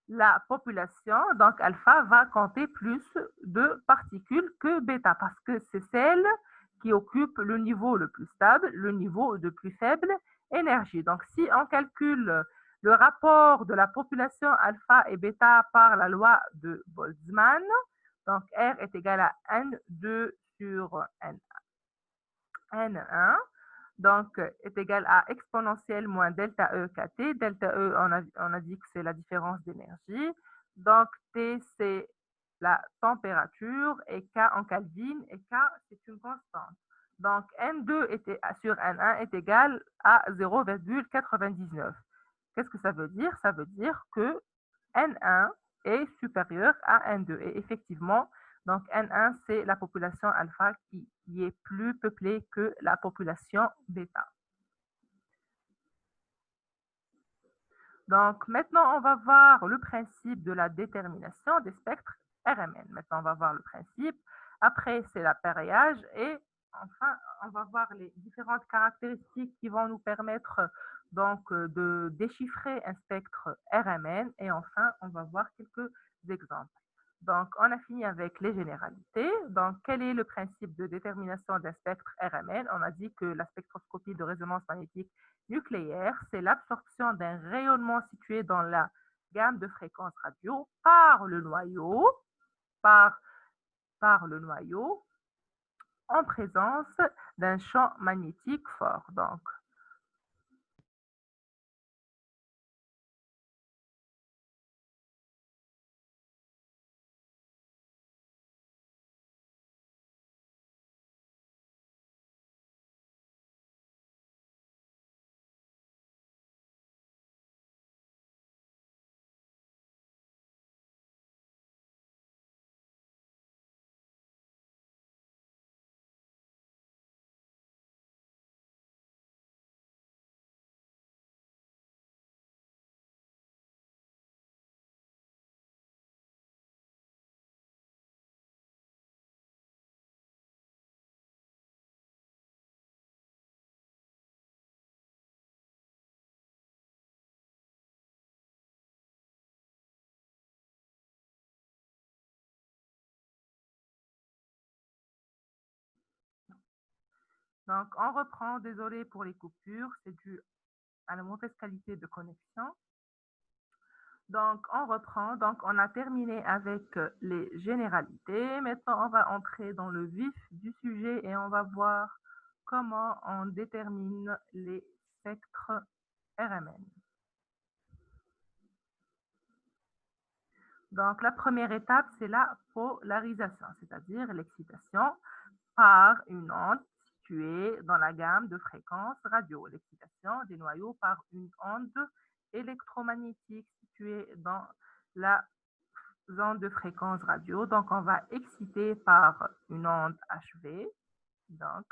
la population, donc alpha, va compter plus de particules que bêta parce que c'est celle qui occupe le niveau le plus stable, le niveau de plus faible énergie. Donc, si on calcule le rapport de la population alpha et bêta par la loi de Boltzmann, donc R est égal à N2 sur N1, donc est égal à exponentielle moins delta E kt. Delta E, on a dit que c'est la différence d'énergie. Donc T, c'est la température et K en Kelvin et K, c'est une constante. Donc N2 sur N1 est égal à 0,99. Qu'est-ce que ça veut dire? Ça veut dire que N1 est supérieur à N2. Et effectivement, donc N1, c'est la population alpha qui est plus peuplée que la population bêta. Donc maintenant, on va voir le principe de la détermination des spectres RMN. Maintenant, on va voir le principe. Après, c'est l'appareillage. Et enfin, on va voir les différentes caractéristiques qui vont nous permettre donc de déchiffrer un spectre RMN. Et enfin, on va voir quelques exemples. Donc, on a fini avec les généralités. Donc, quel est le principe de détermination d'un spectre RMN? On a dit que la spectroscopie de résonance magnétique nucléaire, c'est l'absorption d'un rayonnement situé dans la gamme de fréquences radio par le noyau, par le noyau en présence d'un champ magnétique fort. Donc, Donc, on reprend, désolé pour les coupures, c'est dû à la mauvaise qualité de connexion. Donc, on reprend. Donc, on a terminé avec les généralités. Maintenant, on va entrer dans le vif du sujet et on va voir comment on détermine les spectres RMN. Donc, la première étape, c'est la polarisation, c'est-à-dire l'excitation par une onde située dans la gamme de fréquences radio. L'excitation des noyaux par une onde électromagnétique située dans la zone de fréquence radio. Donc, on va exciter par une onde HV. Donc,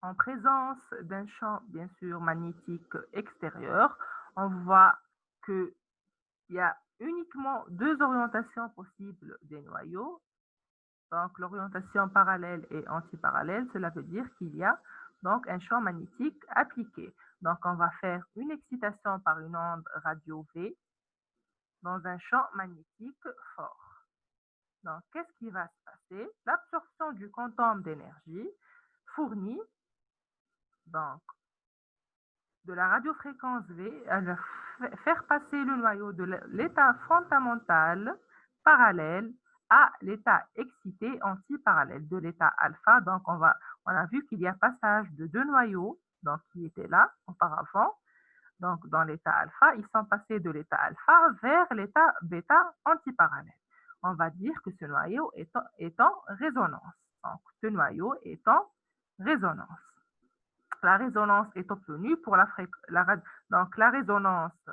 en présence d'un champ, bien sûr, magnétique extérieur, on voit qu'il y a uniquement deux orientations possibles des noyaux. Donc, l'orientation parallèle et antiparallèle, cela veut dire qu'il y a donc un champ magnétique appliqué. Donc, on va faire une excitation par une onde radio V dans un champ magnétique fort. Donc, qu'est-ce qui va se passer? L'absorption du quantum d'énergie fournit donc de la radiofréquence V, elle va faire passer le noyau de l'état fondamental parallèle à l'état excité antiparallèle de l'état alpha. Donc, on a vu qu'il y a passage de deux noyaux donc, qui étaient là auparavant. Donc, dans l'état alpha, ils sont passés de l'état alpha vers l'état bêta antiparallèle. On va dire que ce noyau est en résonance. Donc, ce noyau est en résonance. La résonance est obtenue pour donc la résonance,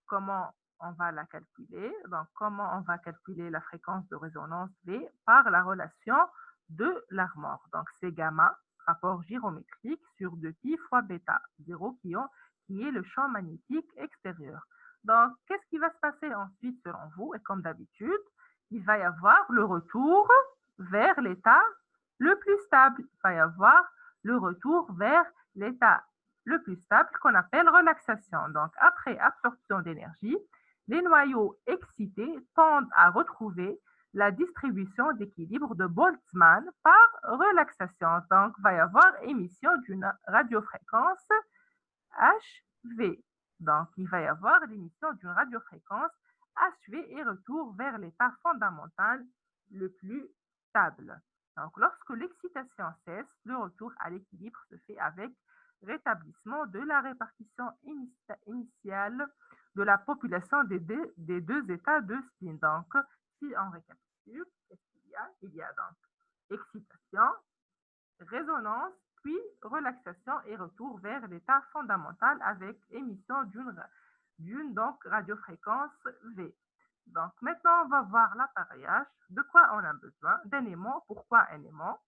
comment on va la calculer? Donc, comment on va calculer la fréquence de résonance V par la relation de l'Armor. Donc, c'est gamma, rapport gyrométrique sur 2π fois bêta, 0 qui est le champ magnétique extérieur. Donc, qu'est-ce qui va se passer ensuite selon vous? Et comme d'habitude, il va y avoir le retour vers l'état le plus stable. Il va y avoir le retour vers l'état le plus stable qu'on appelle relaxation. Donc, après absorption d'énergie, les noyaux excités tendent à retrouver la distribution d'équilibre de Boltzmann par relaxation. Donc, il va y avoir émission d'une radiofréquence HV. Donc, il va y avoir l'émission d'une radiofréquence HV et retour vers l'état fondamental le plus stable. Donc, lorsque l'excitation cesse, le retour à l'équilibre se fait avec rétablissement de la répartition initiale de la population des deux états de spin. Donc, si on récapitule, qu'est-ce qu'il y a? Il y a donc excitation, résonance, puis relaxation et retour vers l'état fondamental avec émission d'une donc radiofréquence V. Donc, maintenant, on va voir l'appareillage. De quoi on a besoin? D'un aimant. Pourquoi un aimant?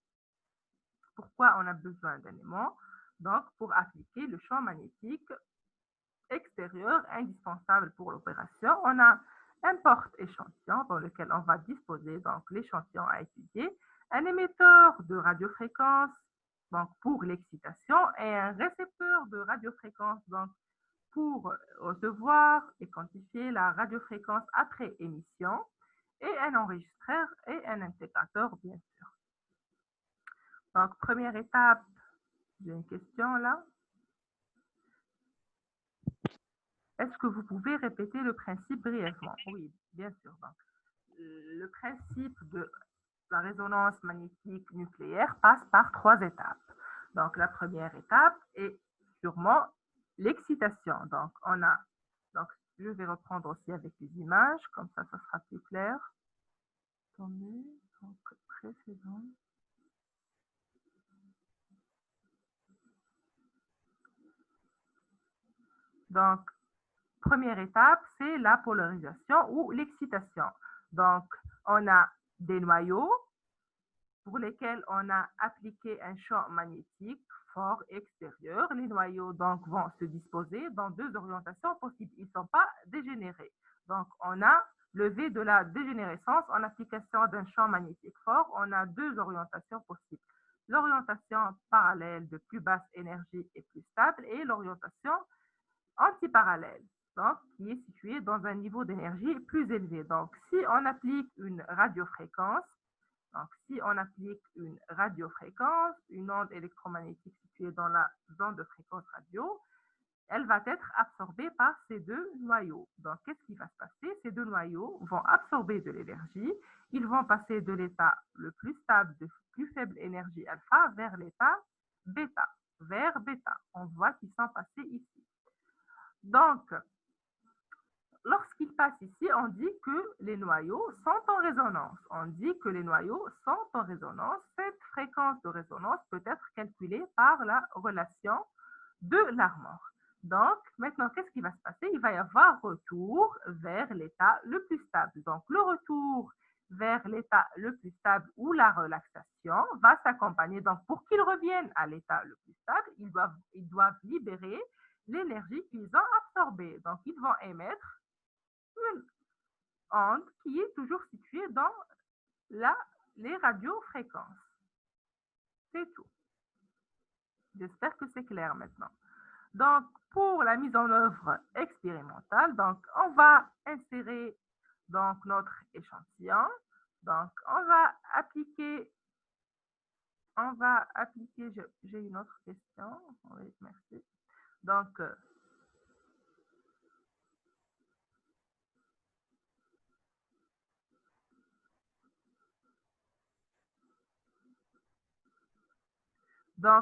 Pourquoi on a besoin d'un aimant? Donc, pour appliquer le champ magnétique extérieur indispensable pour l'opération, on a un porte-échantillon dans lequel on va disposer donc l'échantillon à étudier, un émetteur de radiofréquence donc pour l'excitation et un récepteur de radiofréquence donc pour recevoir et quantifier la radiofréquence après émission et un enregistreur et un intégrateur bien sûr. Donc première étape, j'ai une question là. Est-ce que vous pouvez répéter le principe brièvement? Oui, bien sûr. Donc, le principe de la résonance magnétique nucléaire passe par trois étapes. Donc, la première étape est sûrement l'excitation. Donc, je vais reprendre aussi avec les images, comme ça sera plus clair. Attendez, donc, précédent. Donc, première étape, c'est la polarisation ou l'excitation. Donc, on a des noyaux pour lesquels on a appliqué un champ magnétique fort extérieur. Les noyaux donc vont se disposer dans deux orientations possibles. Ils ne sont pas dégénérés. Donc, on a le V de la dégénérescence en application d'un champ magnétique fort. On a deux orientations possibles. L'orientation parallèle de plus basse énergie est plus stable et l'orientation antiparallèle, donc qui est située dans un niveau d'énergie plus élevé. Donc, si on applique une radiofréquence, Donc, si on applique une radiofréquence, une onde électromagnétique située dans la zone de fréquence radio, elle va être absorbée par ces deux noyaux. Donc, qu'est-ce qui va se passer? Ces deux noyaux vont absorber de l'énergie. Ils vont passer de l'état le plus stable, de plus faible énergie alpha, vers l'état bêta, vers bêta. On voit qu'ils sont passés ici. Donc, lorsqu'ils passent ici, on dit que les noyaux sont en résonance. On dit que les noyaux sont en résonance. Cette fréquence de résonance peut être calculée par la relation de Larmor. Donc, maintenant, qu'est-ce qui va se passer? Il va y avoir retour vers l'état le plus stable. Donc, le retour vers l'état le plus stable ou la relaxation va s'accompagner. Donc, pour qu'ils reviennent à l'état le plus stable, ils doivent libérer l'énergie qu'ils ont absorbée. Donc, ils vont émettre une onde qui est toujours située dans les radiofréquences. C'est tout. J'espère que c'est clair maintenant. Donc, pour la mise en œuvre expérimentale, donc, on va insérer donc, notre échantillon. Donc, j'ai une autre question. Oui, merci. Donc,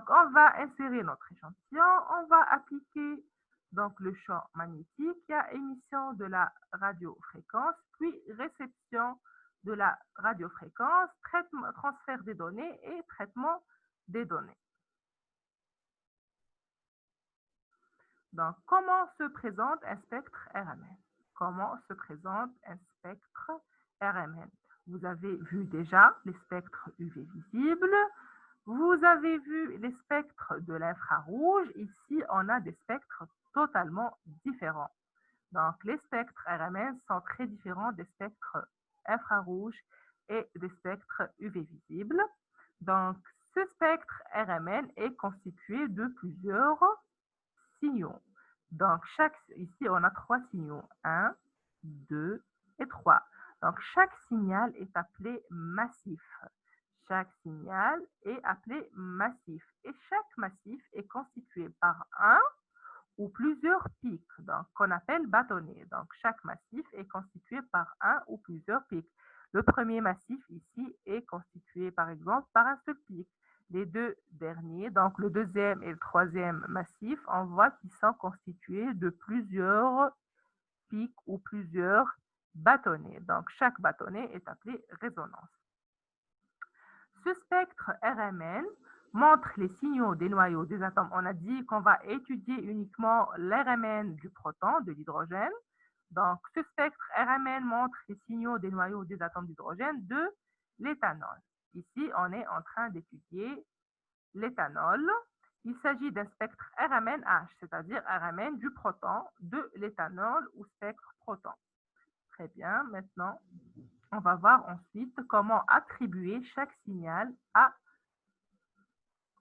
on va insérer notre échantillon, on va appliquer donc le champ magnétique, il y a émission de la radiofréquence, puis réception de la radiofréquence, traitement, transfert des données et traitement des données. Donc, comment se présente un spectre RMN? Comment se présente un spectre RMN? Vous avez vu déjà les spectres UV visibles. Vous avez vu les spectres de l'infrarouge. Ici, on a des spectres totalement différents. Donc, les spectres RMN sont très différents des spectres infrarouges et des spectres UV visibles. Donc, ce spectre RMN est constitué de plusieurs signaux. Donc, ici, on a 3 signaux. 1, 2 et 3. Donc, chaque signal est appelé massif. Chaque signal est appelé massif. Et chaque massif est constitué par un ou plusieurs pics, donc qu'on appelle bâtonnets. Donc, chaque massif est constitué par un ou plusieurs pics. Le premier massif ici est constitué, par exemple, par un seul pic. Les deux derniers, donc le deuxième et le troisième massif, on voit qu'ils sont constitués de plusieurs pics ou plusieurs bâtonnets. Donc, chaque bâtonnet est appelé résonance. Ce spectre RMN montre les signaux des noyaux des atomes. On a dit qu'on va étudier uniquement l'RMN du proton, de l'hydrogène. Donc, ce spectre RMN montre les signaux des noyaux des atomes d'hydrogène de l'éthanol. Ici, on est en train d'étudier l'éthanol. Il s'agit d'un spectre RMNH, c'est-à-dire RMN du proton, de l'éthanol ou spectre proton. Très bien, maintenant, on va voir ensuite comment attribuer chaque signal à.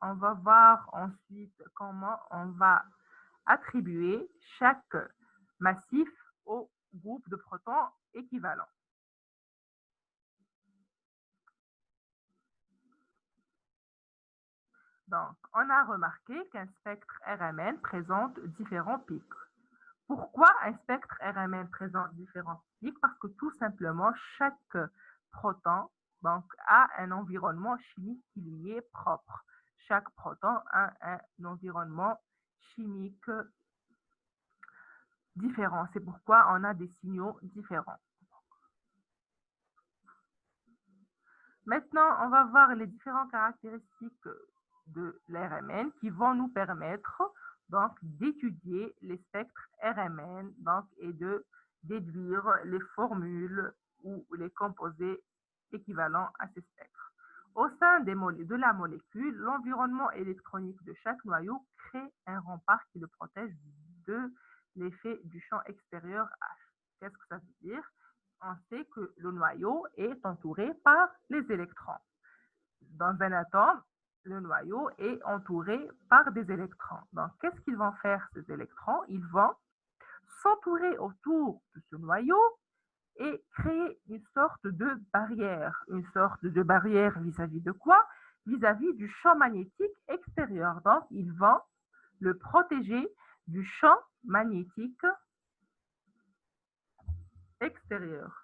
On va voir ensuite comment on va attribuer chaque massif au groupe de protons équivalent. Donc, on a remarqué qu'un spectre RMN présente différents pics. Pourquoi un spectre RMN présente différents pics? Parce que tout simplement, chaque proton donc, a un environnement chimique qui lui est propre. Chaque proton a un environnement chimique différent. C'est pourquoi on a des signaux différents. Maintenant, on va voir les différentes caractéristiques de l'RMN qui vont nous permettre donc d'étudier les spectres RMN donc, et de déduire les formules ou les composés équivalents à ces spectres. Au sein de la molécule, l'environnement électronique de chaque noyau crée un rempart qui le protège de l'effet du champ extérieur H. Qu'est-ce que ça veut dire? On sait que le noyau est entouré par les électrons. Dans un atome, le noyau est entouré par des électrons. Donc, qu'est-ce qu'ils vont faire, ces électrons? Ils vont s'entourer autour de ce noyau et créer une sorte de barrière. Une sorte de barrière vis-à-vis de quoi? Vis-à-vis du champ magnétique extérieur. Donc, ils vont le protéger du champ magnétique extérieur.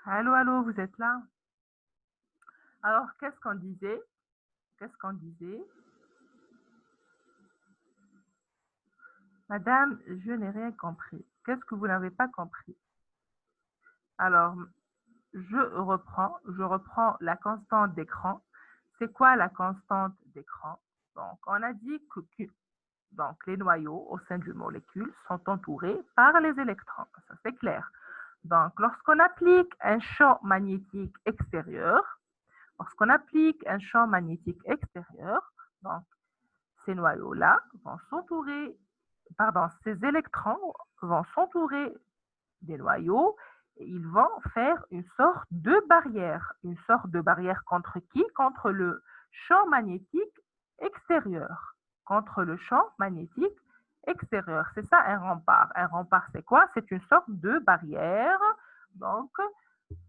Allô, allô, vous êtes là? Alors, qu'est-ce qu'on disait? Qu'est-ce qu'on disait? Madame, je n'ai rien compris. Qu'est-ce que vous n'avez pas compris? Alors, je reprends la constante d'écran. C'est quoi la constante d'écran? Donc, on a dit que donc, les noyaux au sein d'une molécule sont entourés par les électrons. Ça, c'est clair. Donc, lorsqu'on applique un champ magnétique extérieur, donc, ces noyaux-là vont s'entourer, pardon, ces électrons vont s'entourer des noyaux et ils vont faire une sorte de barrière. Une sorte de barrière contre qui? Contre le champ magnétique extérieur. Contre le champ magnétique extérieur. C'est ça un rempart. Un rempart, c'est quoi? C'est une sorte de barrière, donc,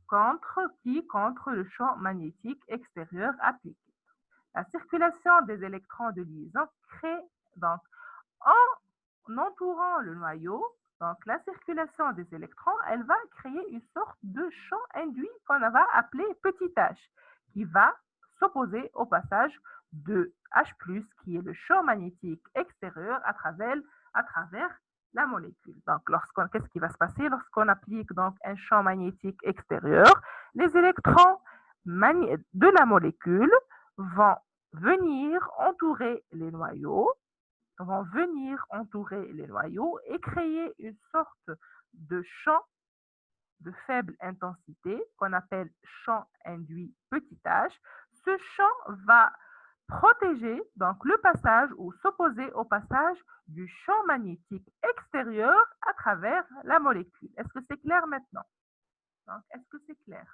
contre qui? Contre le champ magnétique extérieur appliqué. La circulation des électrons de liaison crée, donc, en entourant le noyau, donc la circulation des électrons, elle va créer une sorte de champ induit qu'on va appeler petit h, qui va s'opposer au passage de H+, qui est le champ magnétique extérieur à travers la molécule. Donc, qu'est-ce qui va se passer lorsqu'on applique donc un champ magnétique extérieur? Les électrons de la molécule vont venir entourer les noyaux et créer une sorte de champ de faible intensité qu'on appelle champ induit petit h. Ce champ va protéger donc le passage ou s'opposer au passage du champ magnétique extérieur à travers la molécule. Est-ce que c'est clair maintenant? Donc, est-ce que c'est clair?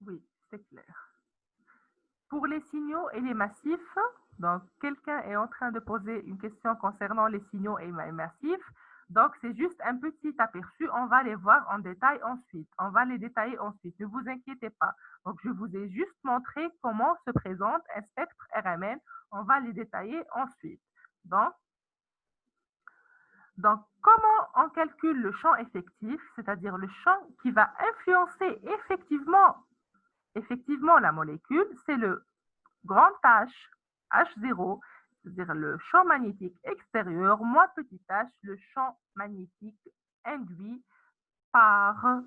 Oui, c'est clair. Pour les signaux et les massifs, donc quelqu'un est en train de poser une question concernant les signaux et les massifs. Donc, c'est juste un petit aperçu. On va les voir en détail ensuite. On va les détailler ensuite. Ne vous inquiétez pas. Donc, je vous ai juste montré comment se présente un spectre RMN. On va les détailler ensuite. Donc, comment on calcule le champ effectif, c'est-à-dire le champ qui va influencer effectivement la molécule, c'est le grand H, H0, c'est-à-dire le champ magnétique extérieur, moins petit h, le champ magnétique induit par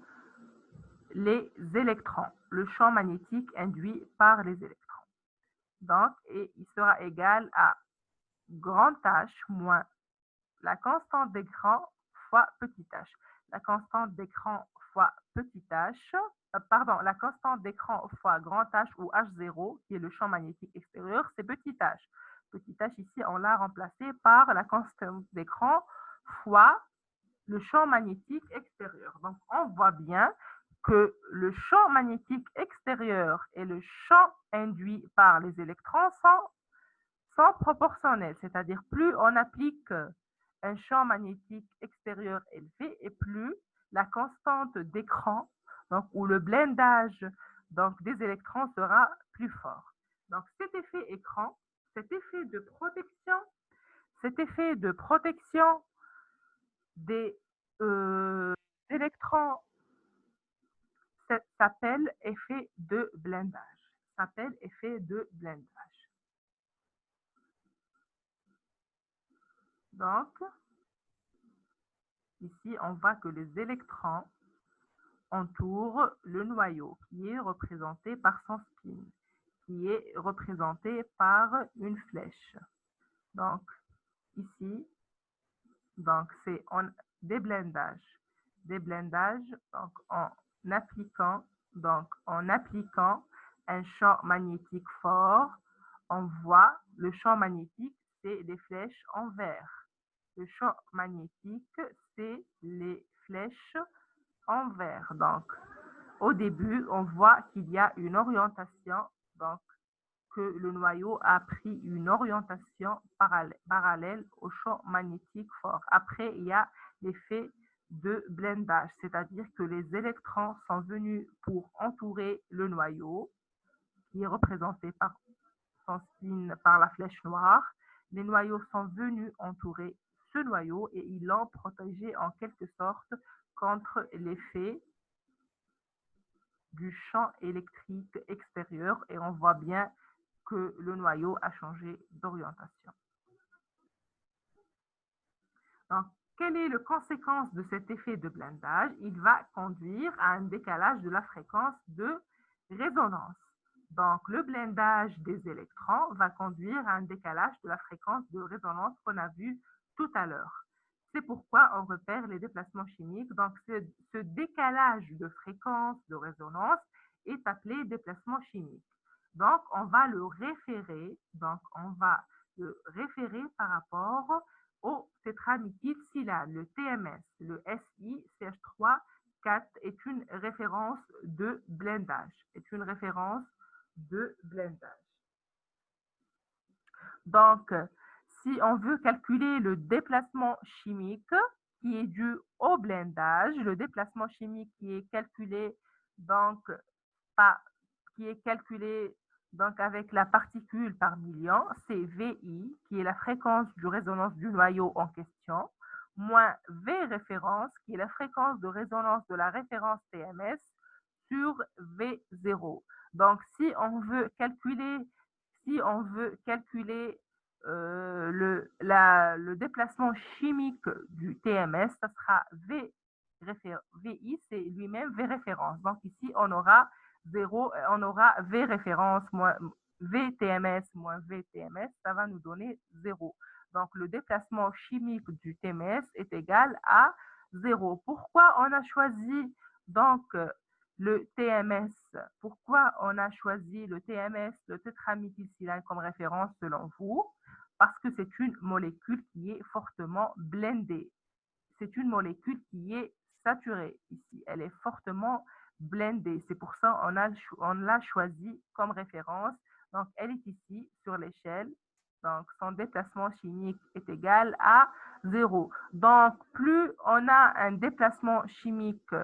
les électrons. Le champ magnétique induit par les électrons. Donc, et il sera égal à grand H moins la constante d'écran fois petit h. La constante d'écran fois petit h, la constante d'écran fois grand H ou H0, qui est le champ magnétique extérieur, c'est petit h. Petit h ici, on l'a remplacé par la constante d'écran fois le champ magnétique extérieur. Donc, on voit bien que le champ magnétique extérieur et le champ induit par les électrons sont proportionnels, c'est-à-dire plus on applique un champ magnétique extérieur élevé et plus la constante d'écran, donc ou le blindage donc des électrons sera plus fort. Donc cet effet écran, cet effet de protection des électrons s'appelle effet de blindage. S'appelle effet de blindage. Donc, ici, on voit que les électrons entourent le noyau qui est représenté par son spin, qui est représenté par une flèche. Donc, ici, donc c'est des blindages. Des blindages, donc en appliquant un champ magnétique fort, on voit le champ magnétique, c'est les flèches en vert. Le champ magnétique, c'est les flèches en vert. Donc, au début, on voit qu'il y a une orientation, donc que le noyau a pris une orientation parallèle au champ magnétique fort. Après, il y a l'effet de blindage, c'est-à-dire que les électrons sont venus pour entourer le noyau, qui est représenté par son spin par la flèche noire. Les noyaux sont venus entourer ce noyau et ils l'ont protégé en quelque sorte contre l'effet du champ électrique extérieur et on voit bien que le noyau a changé d'orientation. Donc, quelle est la conséquence de cet effet de blindage? Il va conduire à un décalage de la fréquence de résonance. Donc, le blindage des électrons va conduire à un décalage de la fréquence de résonance qu'on a vu tout à l'heure. C'est pourquoi on repère les déplacements chimiques. Donc, ce décalage de fréquence de résonance est appelé déplacement chimique. Donc, on va le référer par rapport au tétranichylsilane, le TMS. Le SiCH3 est une référence de blindage. Donc, si on veut calculer le déplacement chimique qui est dû au blindage, le déplacement chimique qui est calculé donc avec la particule par million, c'est VI, qui est la fréquence de résonance du noyau en question, moins V référence, qui est la fréquence de résonance de la référence TMS, sur V0. Donc, si on veut calculer le déplacement chimique du TMS, ça sera VI, c'est lui-même V référence. Donc, ici, on aura 0, on aura V référence moins VTMS moins VTMS, ça va nous donner 0. Donc, le déplacement chimique du TMS est égal à 0. Pourquoi on a choisi donc le TMS? Pourquoi on a choisi le TMS, le tétraméthylsilane, comme référence selon vous? Parce que c'est une molécule qui est fortement blindée. C'est une molécule qui est saturée ici. Elle est fortement blindée. C'est pour ça qu'on l'a choisi comme référence. Donc, elle est ici sur l'échelle. Donc, son déplacement chimique est égal à 0. Donc, plus on a un déplacement chimique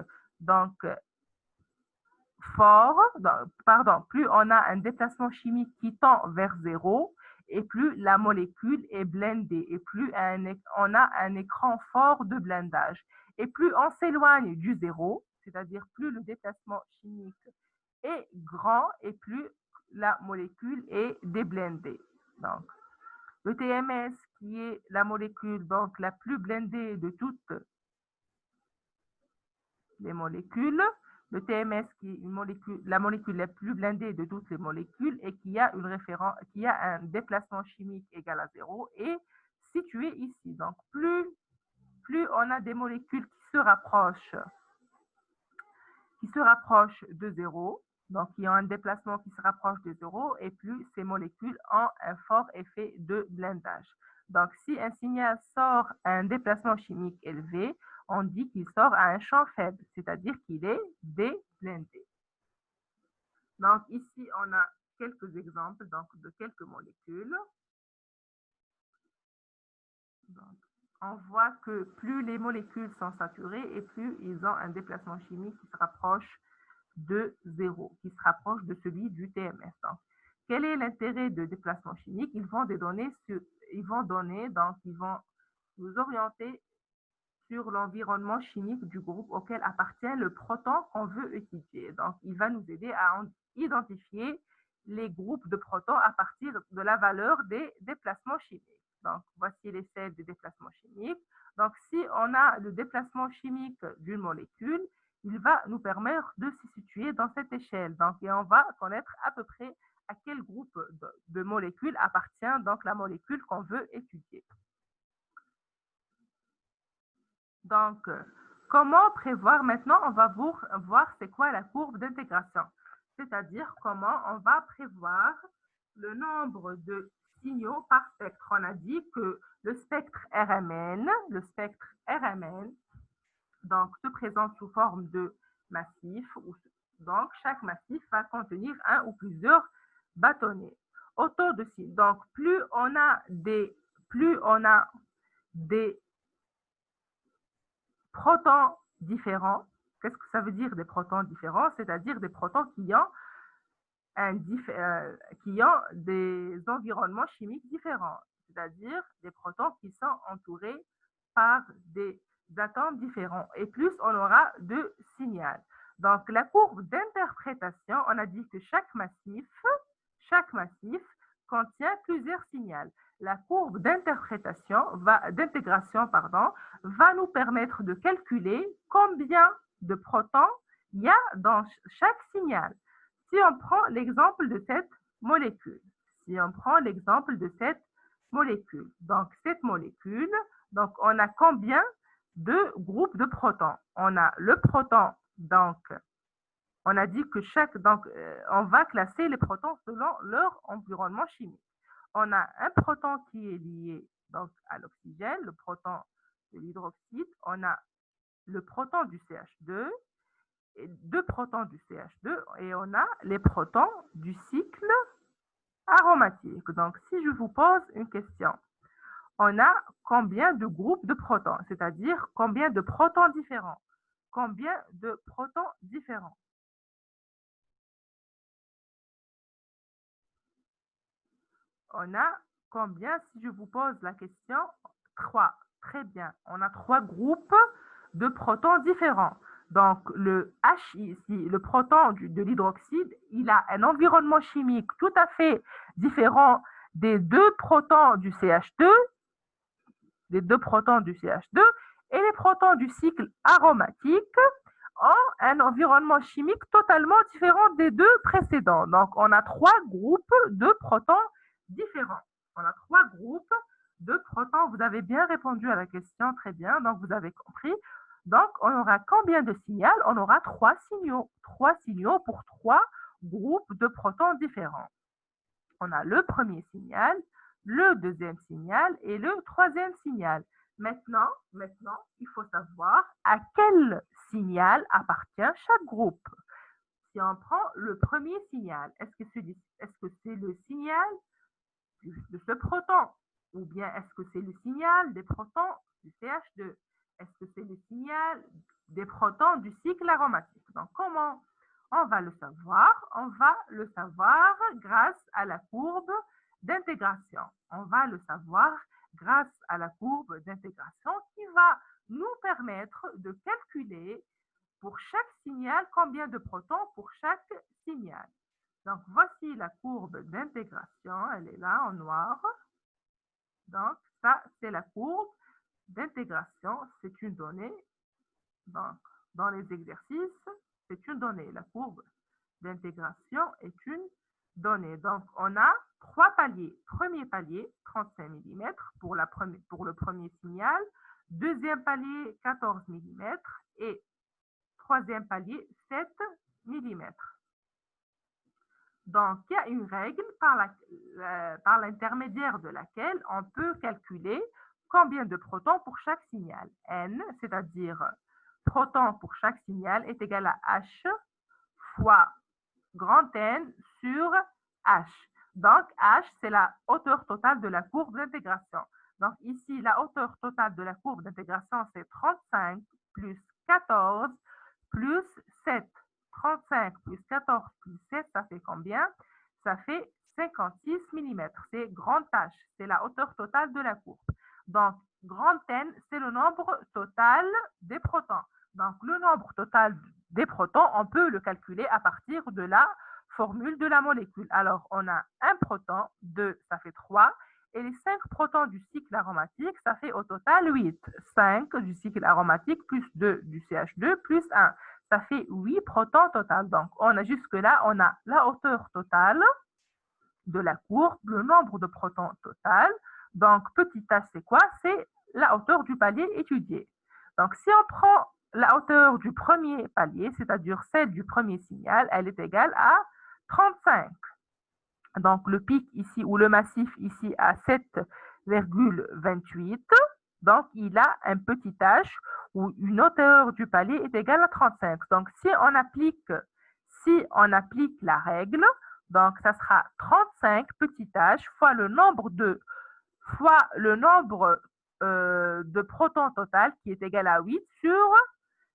plus on a un déplacement chimique qui tend vers 0, et plus la molécule est blindée, et plus on a un écran fort de blindage. Et plus on s'éloigne du 0, c'est-à-dire plus le déplacement chimique est grand, et plus la molécule est déblindée. Donc, le TMS, qui est la molécule donc la plus blindée de toutes les molécules, le TMS qui est la molécule la plus blindée de toutes les molécules et qui a un déplacement chimique égal à 0 est situé ici. Donc, plus on a des molécules qui se rapprochent de 0, donc qui ont un déplacement qui se rapproche de 0, et plus ces molécules ont un fort effet de blindage. Donc, si un signal sort à un déplacement chimique élevé, on dit qu'il sort à un champ faible, c'est-à-dire qu'il est déblindé. Donc, ici, on a quelques exemples de quelques molécules. Donc, on voit que plus les molécules sont saturées et plus ils ont un déplacement chimique qui se rapproche de 0, qui se rapproche de celui du TMS. Donc, quel est l'intérêt de déplacement chimique? Ils vont nous orienter sur l'environnement chimique du groupe auquel appartient le proton qu'on veut étudier. Donc, il va nous aider à identifier les groupes de protons à partir de la valeur des déplacements chimiques. Donc, voici l'échelle des déplacements chimiques. Donc, si on a le déplacement chimique d'une molécule, il va nous permettre de se situer dans cette échelle. Donc, et on va connaître à peu près à quel groupe de molécules appartient donc la molécule qu'on veut étudier. Donc, comment prévoir maintenant? On va voir c'est quoi la courbe d'intégration. C'est-à-dire comment on va prévoir le nombre de signaux par spectre. On a dit que le spectre RMN, donc, se présente sous forme de massif. Donc, chaque massif va contenir un ou plusieurs bâtonnets. Autour de ci. Donc, plus on a des protons différents. Qu'est-ce que ça veut dire des protons différents? C'est-à-dire des protons qui ont des environnements chimiques différents, c'est-à-dire des protons qui sont entourés par des atomes différents. Et plus on aura de signaux. Donc, la courbe d'interprétation, on a dit que chaque massif contient plusieurs signaux. La courbe d'intégration va nous permettre de calculer combien de protons il y a dans chaque signal. Si on prend l'exemple de cette molécule, donc cette molécule, donc on a combien de groupes de protons? On a le proton, donc on a dit que on va classer les protons selon leur environnement chimique. On a un proton qui est lié donc à l'oxygène, le proton de l'hydroxyde, on a le proton du CH2, et deux protons du CH2, et on a les protons du cycle aromatique. Donc, si je vous pose une question, on a combien de groupes de protons, c'est-à-dire combien de protons différents? On a combien, si je vous pose la question? 3. Très bien. On a 3 groupes de protons différents. Donc, le H ici, le proton de l'hydroxyde, il a un environnement chimique tout à fait différent des deux protons du CH2, et les protons du cycle aromatique ont un environnement chimique totalement différent des deux précédents. Donc, on a 3 groupes de protons différents. Vous avez bien répondu à la question, très bien, donc vous avez compris. Donc, on aura combien de signaux? On aura 3 signaux. 3 signaux pour 3 groupes de protons différents. On a le premier signal, le deuxième signal et le troisième signal. Maintenant, il faut savoir à quel signal appartient chaque groupe. Si on prend le premier signal, est-ce que c'est le signal de ce proton? Ou bien est-ce que c'est le signal des protons du CH2? Est-ce que c'est le signal des protons du cycle aromatique? Donc, comment on va le savoir? On va le savoir grâce à la courbe d'intégration. Qui va nous permettre de calculer pour chaque signal combien de protons pour chaque signal. Donc, voici la courbe d'intégration. Elle est là en noir. Donc, ça, c'est la courbe d'intégration. C'est une donnée. Donc, dans les exercices, c'est une donnée. La courbe d'intégration est une donnée. Donc, on a 3 paliers. Premier palier, 35 mm pour le premier signal. Deuxième palier, 14 mm. Et troisième palier, 7 mm. Donc, il y a une règle par l'intermédiaire de laquelle on peut calculer combien de protons pour chaque signal. N, c'est-à-dire protons pour chaque signal, est égal à H fois grand N sur H. Donc, H, c'est la hauteur totale de la courbe d'intégration. Donc, ici, la hauteur totale de la courbe d'intégration, c'est 35 plus 14 plus 7. 35 plus 14 plus 7, ça fait combien? Ça fait 56 mm. C'est grande H, c'est la hauteur totale de la courbe. Donc, grand N, c'est le nombre total des protons. Donc, le nombre total des protons, on peut le calculer à partir de la formule de la molécule. Alors, on a un proton, 2, ça fait 3. Et les 5 protons du cycle aromatique, ça fait au total 8. 5 du cycle aromatique plus 2 du CH2 plus 1. Ça fait 8 protons total. Donc, on a jusque-là, on a la hauteur totale de la courbe, le nombre de protons total. Donc, petit h, c'est quoi? C'est la hauteur du palier étudié. Donc, si on prend la hauteur du premier palier, c'est-à-dire celle du premier signal, elle est égale à 35. Donc, le pic ici, ou le massif ici, à 7,28. Donc, il a un petit h où une hauteur du palier est égale à 35. Donc, si on applique la règle, donc ça sera 35 petit h fois le nombre de protons total qui est égal à 8 sur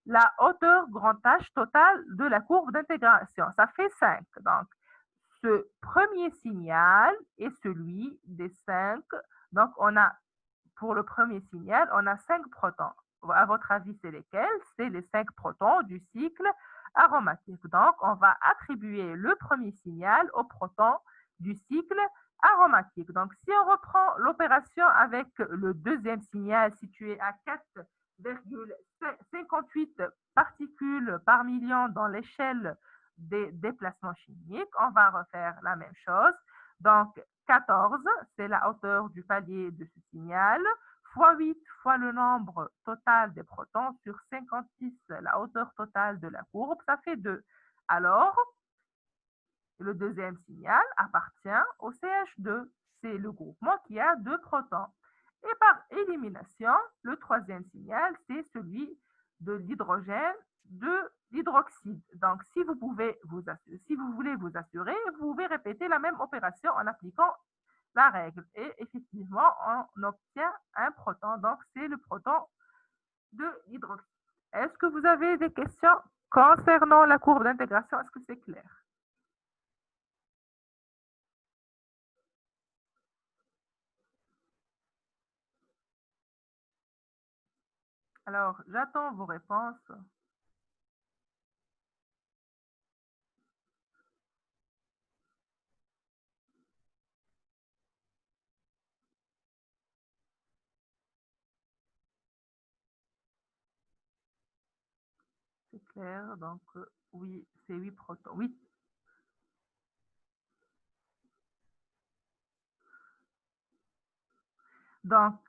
la hauteur grand H totale de la courbe d'intégration. Ça fait 5. Donc, ce premier signal est celui des 5. Donc, pour le premier signal, on a 5 protons. À votre avis, c'est lesquels? C'est les 5 protons du cycle aromatique. Donc, on va attribuer le premier signal aux protons du cycle aromatique. Donc, si on reprend l'opération avec le deuxième signal situé à 4,58 particules par million dans l'échelle des déplacements chimiques, on va refaire la même chose. Donc, 14, c'est la hauteur du palier de ce signal, fois 8 fois le nombre total des protons sur 56, la hauteur totale de la courbe, ça fait 2. Alors, le deuxième signal appartient au CH2. C'est le groupement qui a 2 protons. Et par élimination, le troisième signal, c'est celui de l'hydrogène de l'hydroxyde. Donc, si vous voulez vous assurer, vous pouvez répéter la même opération en appliquant la règle. Et effectivement, on obtient un proton. Donc, c'est le proton de l'hydroxyde. Est-ce que vous avez des questions concernant la courbe d'intégration? Est-ce que c'est clair? Alors, j'attends vos réponses. C'est clair, donc oui, c'est 8 protons. Oui. Donc,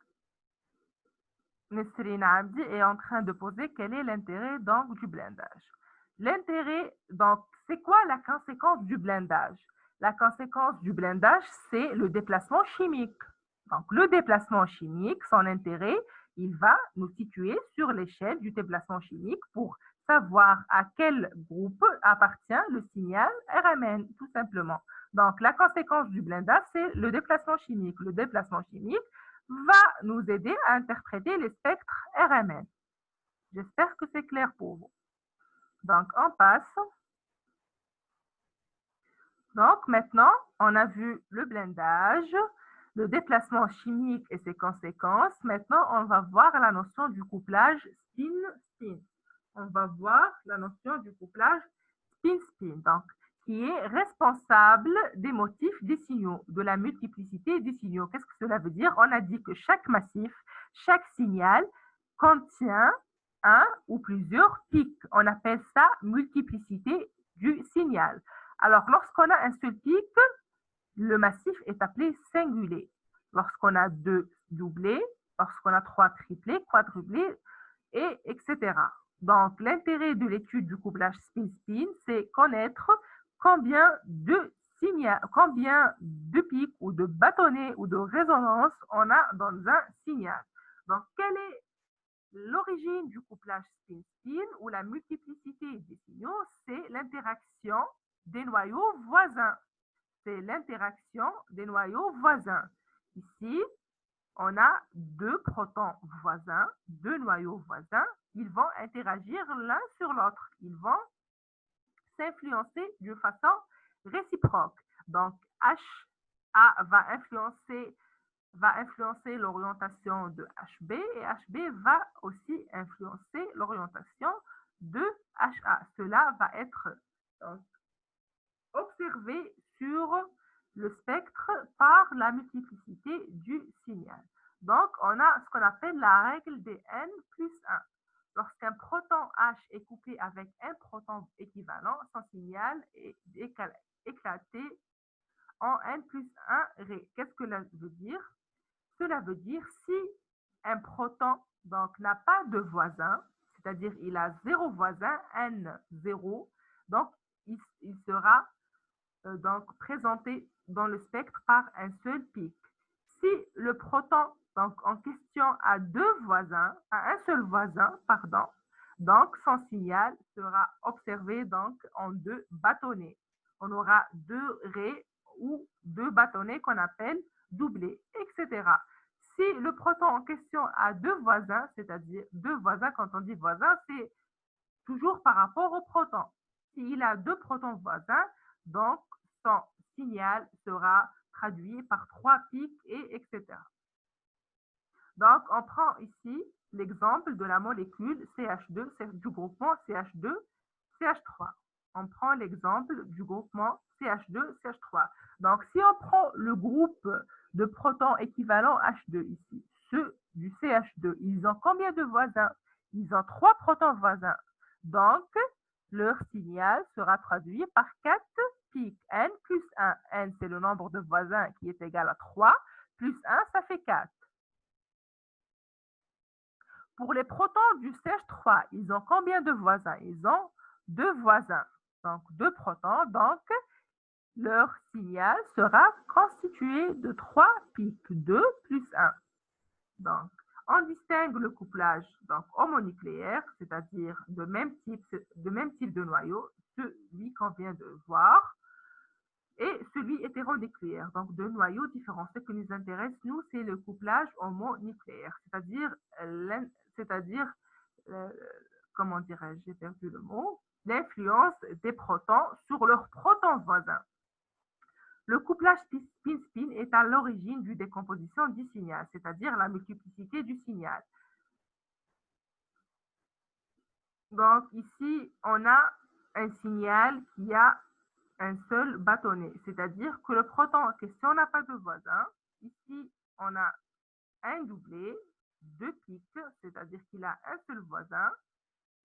Nesrine Abdi est en train de poser quel est l'intérêt donc du blindage. L'intérêt, donc, c'est quoi la conséquence du blindage? La conséquence du blindage, c'est le déplacement chimique. Donc, le déplacement chimique, son intérêt, il va nous situer sur l'échelle du déplacement chimique pour savoir à quel groupe appartient le signal RMN, tout simplement. Donc, la conséquence du blindage, c'est le déplacement chimique. Le déplacement chimique va nous aider à interpréter les spectres RMN. J'espère que c'est clair pour vous. Donc, on passe. Donc, maintenant, on a vu le blindage, le déplacement chimique et ses conséquences. Maintenant, on va voir la notion du couplage spin-spin. On va voir la notion du couplage spin-spin, donc, qui est responsable des motifs des signaux, de la multiplicité des signaux. Qu'est-ce que cela veut dire? On a dit que chaque massif, chaque signal contient un ou plusieurs pics. On appelle ça multiplicité du signal. Alors, lorsqu'on a un seul pic, le massif est appelé singulier. Lorsqu'on a 2 doublés, lorsqu'on a 3 triplés, quadruplés, et etc. Donc, l'intérêt de l'étude du couplage spin-spin, c'est connaître combien de pics ou de bâtonnets ou de résonances on a dans un signal. Donc, quelle est l'origine du couplage spin-spin ou la multiplicité des signaux? C'est l'interaction des noyaux voisins. C'est l'interaction des noyaux voisins. Ici, on a 2 protons voisins, 2 noyaux voisins. Ils vont interagir l'un sur l'autre. Ils vont s'influencer de façon réciproque. Donc, HA va influencer l'orientation de HB et HB va aussi influencer l'orientation de HA. Cela va être observé sur le spectre par la multiplicité du signal. Donc, on a ce qu'on appelle la règle des n plus 1. Lorsqu'un proton H est couplé avec un proton équivalent, son signal est éclaté en n plus 1 ré. Qu'est-ce que cela veut dire? Cela veut dire si un proton n'a pas de voisin, c'est-à-dire il a 0 voisin, n0, donc il sera donc présenté dans le spectre par un seul pic. Si le proton en question a un seul voisin, donc son signal sera observé en deux bâtonnets. On aura deux raies ou deux bâtonnets qu'on appelle doublés, etc. Si le proton en question a deux voisins, c'est-à-dire deux voisins, quand on dit voisin, c'est toujours par rapport au proton. S'il a deux protons voisins, donc son signal sera traduit par 3 pics, et etc. Donc, on prend ici l'exemple de la molécule CH2, du groupement CH2, CH3. On prend l'exemple du groupement CH2, CH3. Donc, si on prend le groupe de protons équivalents H2 ici, ceux du CH2, ils ont combien de voisins? Ils ont 3 protons voisins. Donc, leur signal sera traduit par 4 pics. N plus 1. N, c'est le nombre de voisins qui est égal à 3. Plus 1, ça fait 4. Pour les protons du CH3, ils ont combien de voisins? Ils ont 2 voisins. Donc, 2 protons. Donc, leur signal sera constitué de 3 pics. 2 plus 1. Donc, on distingue le couplage homonucléaire, c'est-à-dire de même type de noyau, celui qu'on vient de voir, et celui hétéronucléaire, donc deux noyaux différents. Ce qui nous intéresse, nous, c'est le couplage homonucléaire, c'est-à-dire, comment dirais-je, j'ai perdu le mot, l'influence des protons sur leurs protons voisins. Le couplage spin-spin est à l'origine du décomposition du signal, c'est-à-dire la multiplicité du signal. Donc ici, on a un signal qui a un seul bâtonnet, c'est-à-dire que le proton en question n'a pas de voisin. Ici, on a un doublé, 2 pics, c'est-à-dire qu'il a un seul voisin.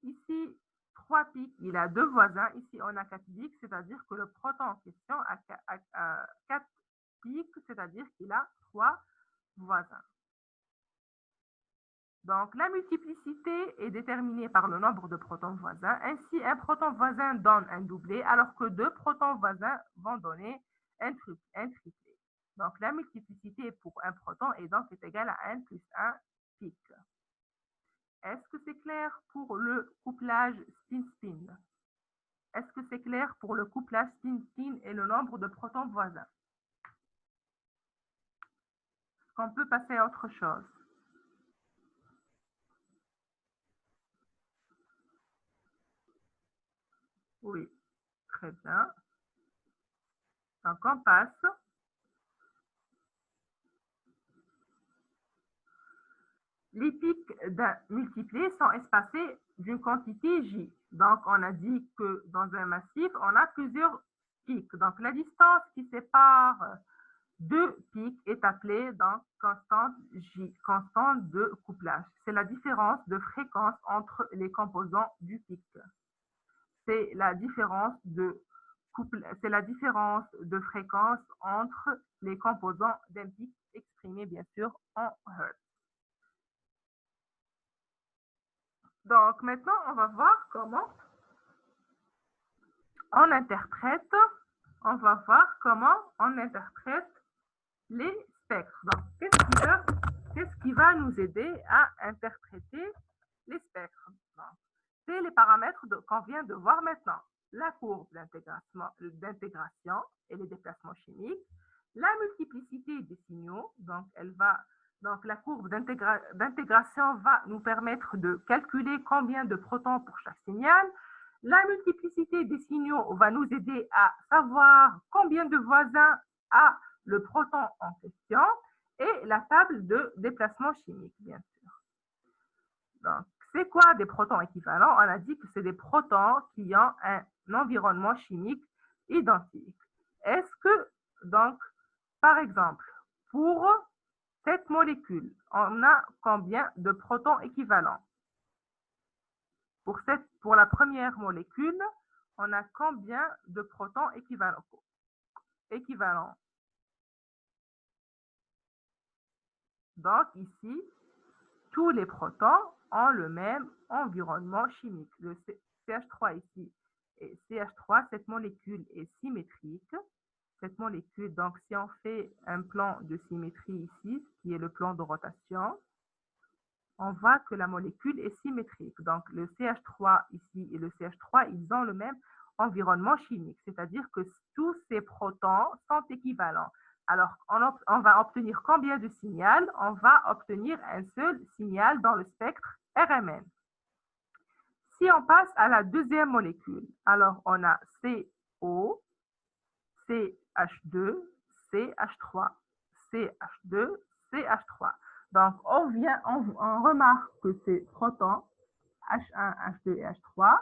Ici, 3 pics, il a 2 voisins. Ici, on a 4 pics, c'est-à-dire que le proton en question a 4 pics, c'est-à-dire qu'il a 3 voisins. Donc, la multiplicité est déterminée par le nombre de protons voisins. Ainsi, un proton voisin donne un doublé, alors que 2 protons voisins vont donner un triplé. Donc, la multiplicité pour un proton est égale à n plus 1 pic. Est-ce que c'est clair pour le couplage spin-spin? Est-ce que c'est clair pour le couplage spin-spin et le nombre de protons voisins? Est-ce qu'on peut passer à autre chose? Oui, très bien. Donc, on passe. Les pics d'un multiplé sont espacés d'une quantité J. Donc, on a dit que dans un massif, on a plusieurs pics. Donc, la distance qui sépare deux pics est appelée constante J, constante de couplage. C'est la différence de fréquence entre les composants du pic. C'est la différence de fréquence entre les composants d'un pic exprimé bien sûr en Hertz. Donc maintenant, on va voir comment on interprète les spectres. Donc, qu'est-ce qui va nous aider à interpréter les spectres? C'est les paramètres qu'on vient de voir maintenant. La courbe d'intégration et les déplacements chimiques, la multiplicité des signaux, donc la courbe d'intégration va nous permettre de calculer combien de protons pour chaque signal. La multiplicité des signaux va nous aider à savoir combien de voisins à le proton en question et la table de déplacement chimique, bien sûr. Donc, c'est quoi des protons équivalents? On a dit que c'est des protons qui ont un environnement chimique identique. Est-ce que, donc, par exemple, pour cette molécule, on a combien de protons équivalents? Pour la première molécule, on a combien de protons équivalents? Donc, ici, tous les protons ont le même environnement chimique. Le CH3 ici et CH3, cette molécule est symétrique. Cette molécule, donc si on fait un plan de symétrie ici, qui est le plan de rotation, on voit que la molécule est symétrique. Donc le CH3 ici et le CH3, ils ont le même environnement chimique, c'est-à-dire que tous ces protons sont équivalents. Alors, on va obtenir combien de signaux? On va obtenir un seul signal dans le spectre RMN. Si on passe à la deuxième molécule, alors on a CO, CH2, CH3, CH2, CH3. Donc, on remarque que ces protons, H1, H2 et H3,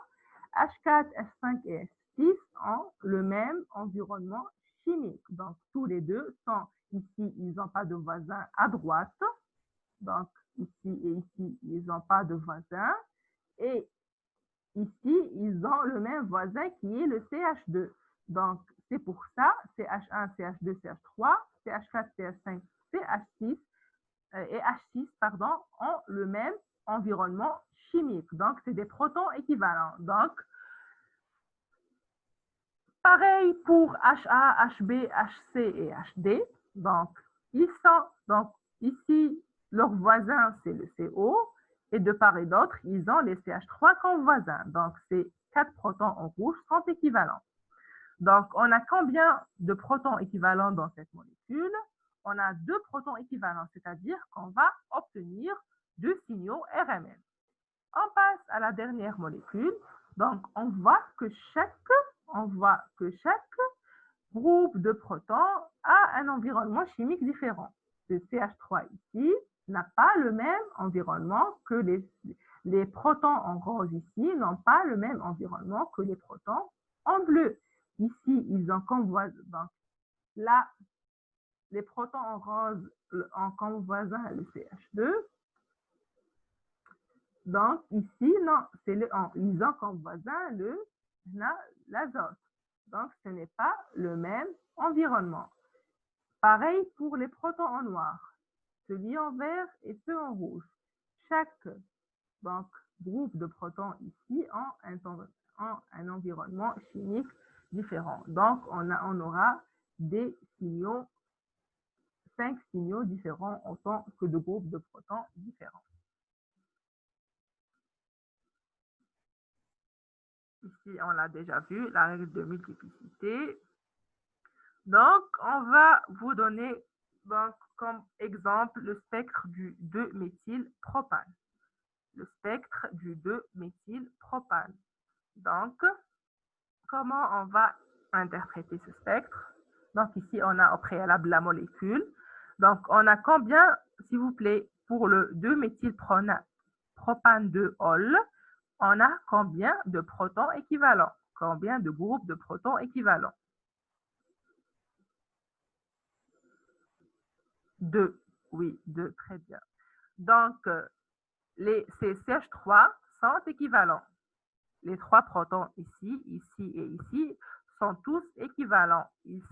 H4, H5 et H6 ont le même environnement chimique. Donc, tous les deux sont ici, ils n'ont pas de voisin à droite. Donc, ici et ici, ils n'ont pas de voisin. Et ici, ils ont le même voisin qui est le CH2. Donc, c'est pour ça, CH1, CH2, CH3, CH4, CH5, CH6 et H6, pardon, ont le même environnement chimique. Donc, c'est des protons équivalents. Donc, pareil pour HA, HB, HC et HD. Donc, ici, leur voisin, c'est le CO. Et de part et d'autre, ils ont les CH3 comme voisins. Donc, ces 4 protons en rouge sont équivalents. Donc, on a combien de protons équivalents dans cette molécule? On a 2 protons équivalents, c'est-à-dire qu'on va obtenir 2 signaux RMN. On passe à la dernière molécule. Donc, on voit que chaque groupe de protons a un environnement chimique différent. Le CH3 ici n'a pas le même environnement que les protons en rose ici n'ont pas le même environnement que les protons en bleu. Ici, ils ont comme voisin, donc là, les protons en rose ont comme voisin le CH2. Donc ici, non, ils ont comme voisin l'azote. Donc ce n'est pas le même environnement. Pareil pour les protons en noir, celui en vert et ceux en rouge. Chaque groupe de protons ici ont un environnement chimique différent. Donc, on aura des signaux, 5 signaux différents autant que de groupes de protons différents. Ici, on l'a déjà vu, la règle de multiplicité. Donc, on va vous donner comme exemple le spectre du 2-méthylpropane. Le spectre du 2-méthylpropane. Donc, comment on va interpréter ce spectre? Donc, ici, on a au préalable la molécule. Donc, on a combien, s'il vous plaît, pour le 2-méthylpropane 2-ol, on a combien de protons équivalents? Combien de groupes de protons équivalents? 2. Oui, 2, très bien. Donc, ces CH3 sont équivalents. Les 3 protons ici, ici et ici sont tous équivalents. Ils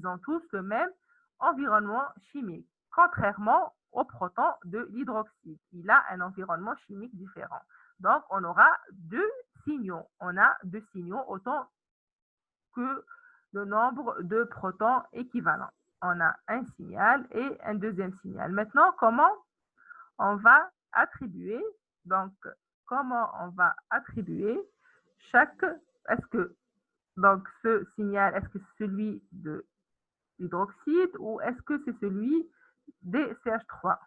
ont tous le même environnement chimique, contrairement au proton de l'hydroxyde. Il a un environnement chimique différent. Donc, on aura 2 signaux. On a 2 signaux autant que le nombre de protons équivalents. On a un signal et un deuxième signal. Maintenant, comment on va attribuer, est-ce que ce signal, est-ce que c'est celui de l'hydroxyde ou est-ce que c'est celui des CH3?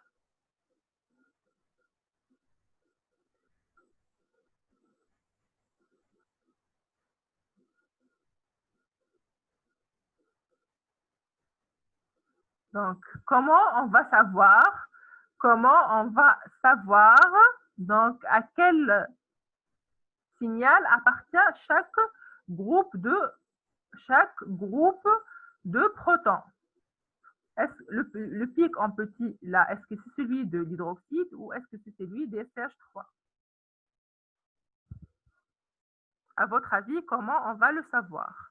Donc, comment on va savoir? Donc, à quel signal appartient chaque groupe de protons? Est-ce le pic en petit là, est-ce que c'est celui de l'hydroxyde ou est-ce que c'est celui des CH3? À votre avis, comment on va le savoir?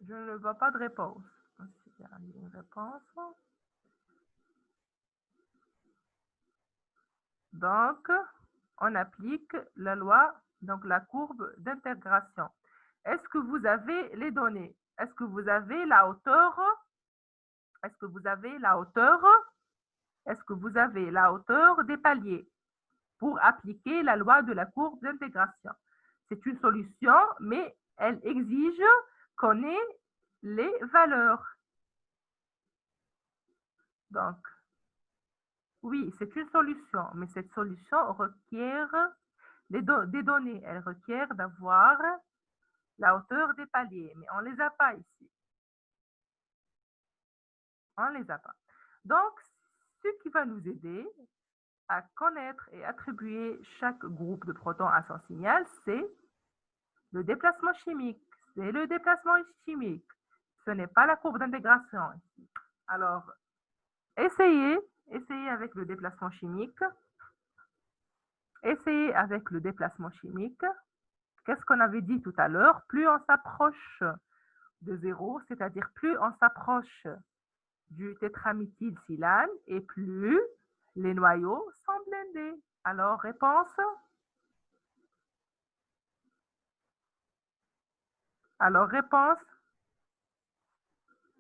Je ne vois pas de réponse. Il y a une réponse. Donc, on applique la loi, donc la courbe d'intégration. Est-ce que vous avez les données? Est-ce que vous avez la hauteur? Est-ce que vous avez la hauteur? Est-ce que vous avez la hauteur des paliers pour appliquer la loi de la courbe d'intégration? C'est une solution, mais elle exige qu'on ait les valeurs. Donc, oui, c'est une solution, mais cette solution requiert des données. Elle requiert d'avoir la hauteur des paliers, mais on ne les a pas ici. On ne les a pas. Donc, ce qui va nous aider à connaître et attribuer chaque groupe de protons à son signal, c'est le déplacement chimique. C'est le déplacement chimique. Ce n'est pas la courbe d'intégration ici. Alors, essayez avec le déplacement chimique. Essayez avec le déplacement chimique. Qu'est-ce qu'on avait dit tout à l'heure? Plus on s'approche de 0, c'est-à-dire plus on s'approche du tétraméthylsilane et plus les noyaux sont blindés. Alors, réponse? Alors, réponse?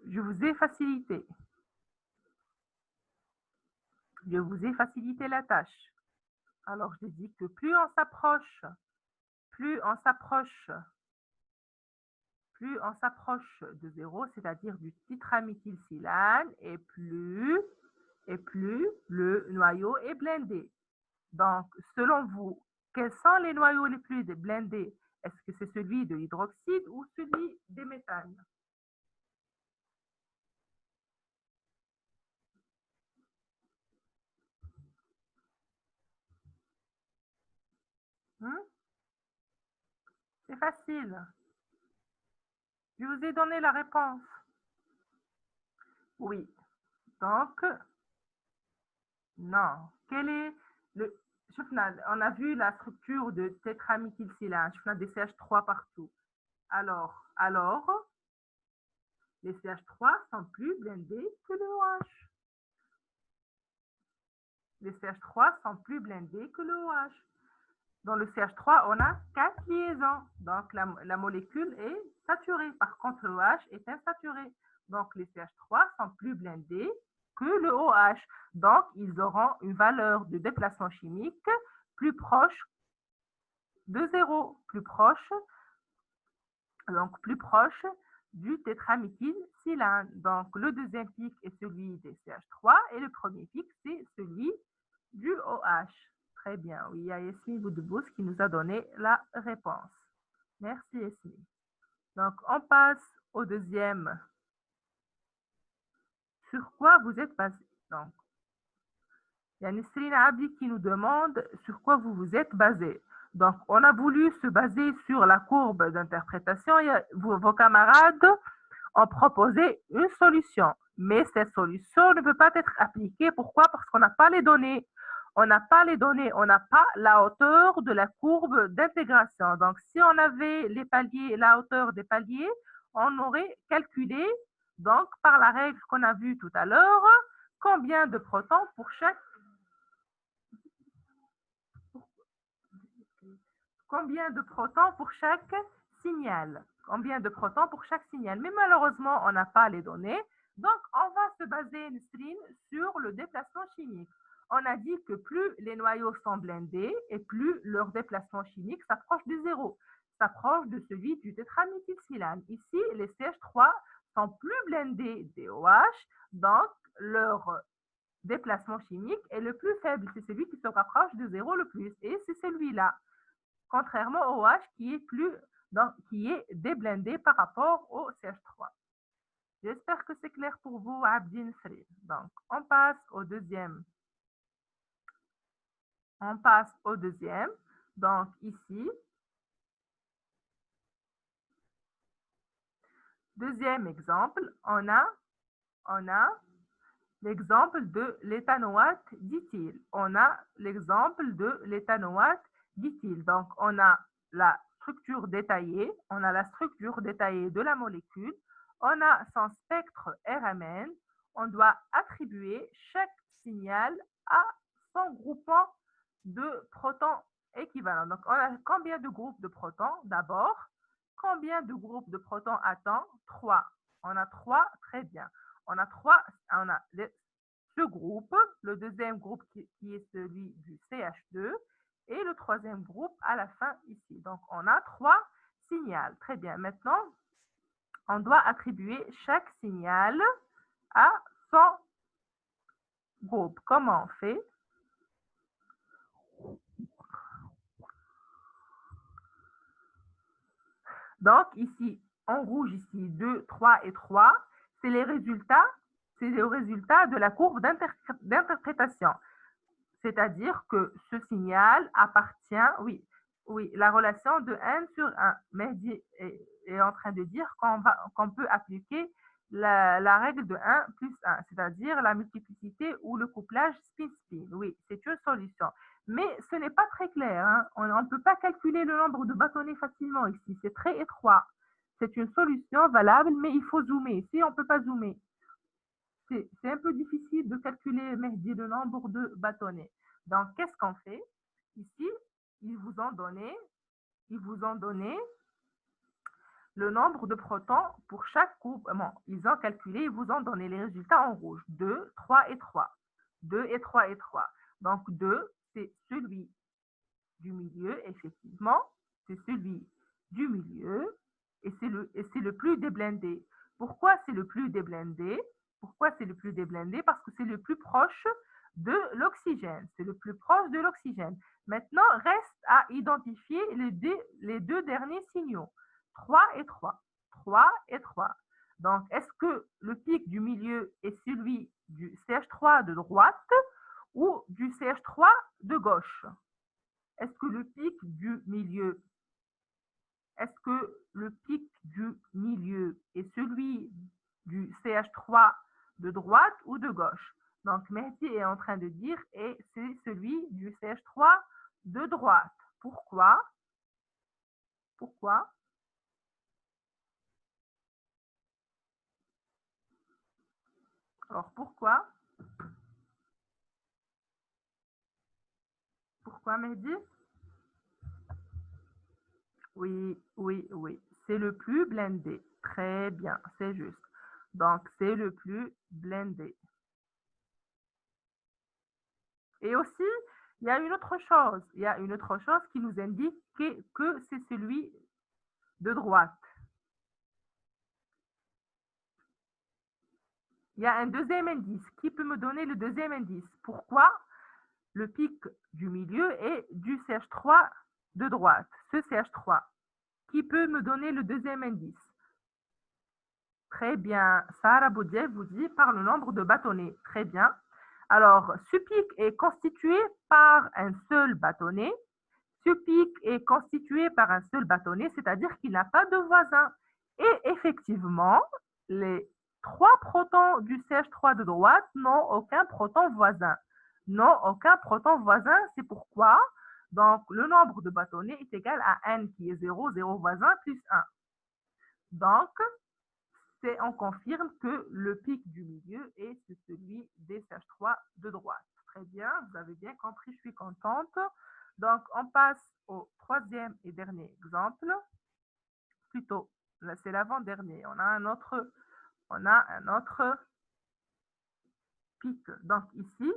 Je vous ai facilité. Je vous ai facilité la tâche. Alors, je dis que plus on s'approche de 0, c'est-à-dire du tétraméthylsilane, et plus le noyau est blindé. Donc, selon vous, quels sont les noyaux les plus blindés? Est-ce que c'est celui de l'hydroxyde ou celui des méthanes? C'est facile. Je vous ai donné la réponse. Oui. Donc, non. Quel est le... On a vu la structure de tétraméthylsilane. On a des CH3 partout. Alors, les CH3 sont plus blindés que le OH. Les CH3 sont plus blindés que le OH. Dans le CH3, on a 4 liaisons. Donc, la molécule est saturée. Par contre, le OH est insaturé. Donc, les CH3 sont plus blindés que le OH. Donc, ils auront une valeur de déplacement chimique plus proche de 0, plus proche du tétraméthylsilane. Donc, le deuxième pic est celui des CH3 et le premier pic, c'est celui du OH. Très bien. Oui, il y a Yasmine Boudebous qui nous a donné la réponse. Merci, Yasmine. Donc, on passe au deuxième. Sur quoi vous êtes basé? Donc, il y a Nesrina Abdi qui nous demande sur quoi vous vous êtes basé. Donc, on a voulu se baser sur la courbe d'interprétation. Vos camarades ont proposé une solution. Mais cette solution ne peut pas être appliquée. Pourquoi? Parce qu'on n'a pas les données. On n'a pas les données, on n'a pas la hauteur de la courbe d'intégration. Donc, si on avait les paliers, la hauteur des paliers, on aurait calculé, donc, par la règle qu'on a vue tout à l'heure, combien de protons pour chaque signal. Combien de protons pour chaque signal. Mais malheureusement, on n'a pas les données. Donc, on va se baser, Nesrine, sur le déplacement chimique. On a dit que plus les noyaux sont blindés et plus leur déplacement chimique s'approche de 0, s'approche de celui du tétraméthylsilane. Ici, les CH3 sont plus blindés des OH, donc leur déplacement chimique est le plus faible. C'est celui qui se rapproche de 0 le plus. Et c'est celui-là. Contrairement au H qui est déblendé par rapport au CH3. J'espère que c'est clair pour vous, Abdin Frid. Donc, on passe au deuxième. Donc, ici, deuxième exemple, on a l'exemple de l'éthanoate d'éthyle. Donc, on a la structure détaillée, de la molécule, on a son spectre RMN, on doit attribuer chaque signal à son groupement de protons équivalents. Donc, on a combien de groupes de protons d'abord? Combien de groupes de protons a-t-on? 3. On a 3, très bien. On a ce groupe, le deuxième groupe qui est celui du CH2 et le troisième groupe à la fin ici. Donc, on a 3 signaux. Très bien. Maintenant, on doit attribuer chaque signal à son groupe. Comment on fait? Donc, ici, en rouge, ici, 2, 3 et 3, c'est le résultat de la courbe d'interprétation. C'est-à-dire que ce signal appartient, oui, la relation de n sur 1. Mehdi est en train de dire qu'on peut appliquer la règle de 1 plus 1, c'est-à-dire la multiplicité ou le couplage spin-spin. Oui, c'est une solution. Mais ce n'est pas très clair. Hein. On ne peut pas calculer le nombre de bâtonnets facilement ici. C'est très étroit. C'est une solution valable, mais il faut zoomer. Ici, on ne peut pas zoomer. C'est un peu difficile de calculer, Mehdi, le nombre de bâtonnets. Donc, qu'est-ce qu'on fait? Ici, ils vous ont donné le nombre de protons pour chaque groupe. Bon, ils ont calculé, ils vous ont donné les résultats en rouge. 2, 3 et 3. 2 et 3 et 3. Donc, 2, c'est celui du milieu, effectivement. C'est celui du milieu et c'est le plus déblendé. Pourquoi c'est le plus déblendé? Parce que c'est le plus proche de l'oxygène. Maintenant, reste à identifier les deux derniers signaux. 3 et 3. 3 et 3. Donc, est-ce que le pic du milieu est celui du CH3 de droite ou du CH3 de gauche? Est-ce que le pic du milieu est celui du CH3 de droite ou de gauche? Donc, Mehdi est en train de dire et c'est celui du CH3 de droite. Pourquoi? Alors, pourquoi? Pourquoi, Mehdi? Oui. C'est le plus blindé. Très bien, c'est juste. Donc, c'est le plus blindé. Et aussi, il y a une autre chose. Qui nous indique que c'est celui de droite. Il y a un deuxième indice. Qui peut me donner le deuxième indice? Pourquoi le pic du milieu est du CH3 de droite? Ce CH3. Qui peut me donner le deuxième indice? Très bien. Sarah Boudier vous dit par le nombre de bâtonnets. Très bien. Alors, ce pic est constitué par un seul bâtonnet. C'est-à-dire qu'il n'a pas de voisin. Et effectivement, les 3 protons du CH3 de droite n'ont aucun proton voisin. C'est pourquoi donc, le nombre de bâtonnets est égal à n qui est 0, 0 voisin, plus 1. Donc, on confirme que le pic du milieu est celui des CH3 de droite. Très bien, vous avez bien compris, je suis contente. Donc, on passe au troisième et dernier exemple. Plutôt, là, c'est l'avant-dernier. On a un autre pic. Donc, ici,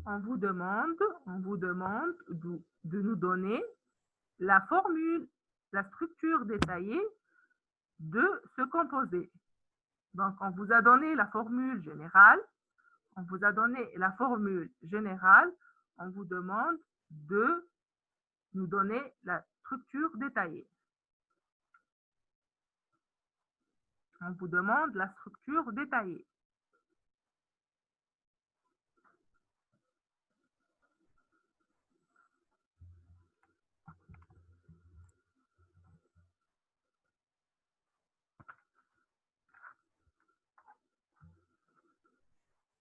on vous demande de nous donner la formule, la structure détaillée de ce composé. Donc, on vous a donné la formule générale. On vous a donné la formule générale. On vous demande de nous donner la structure détaillée. On vous demande la structure détaillée.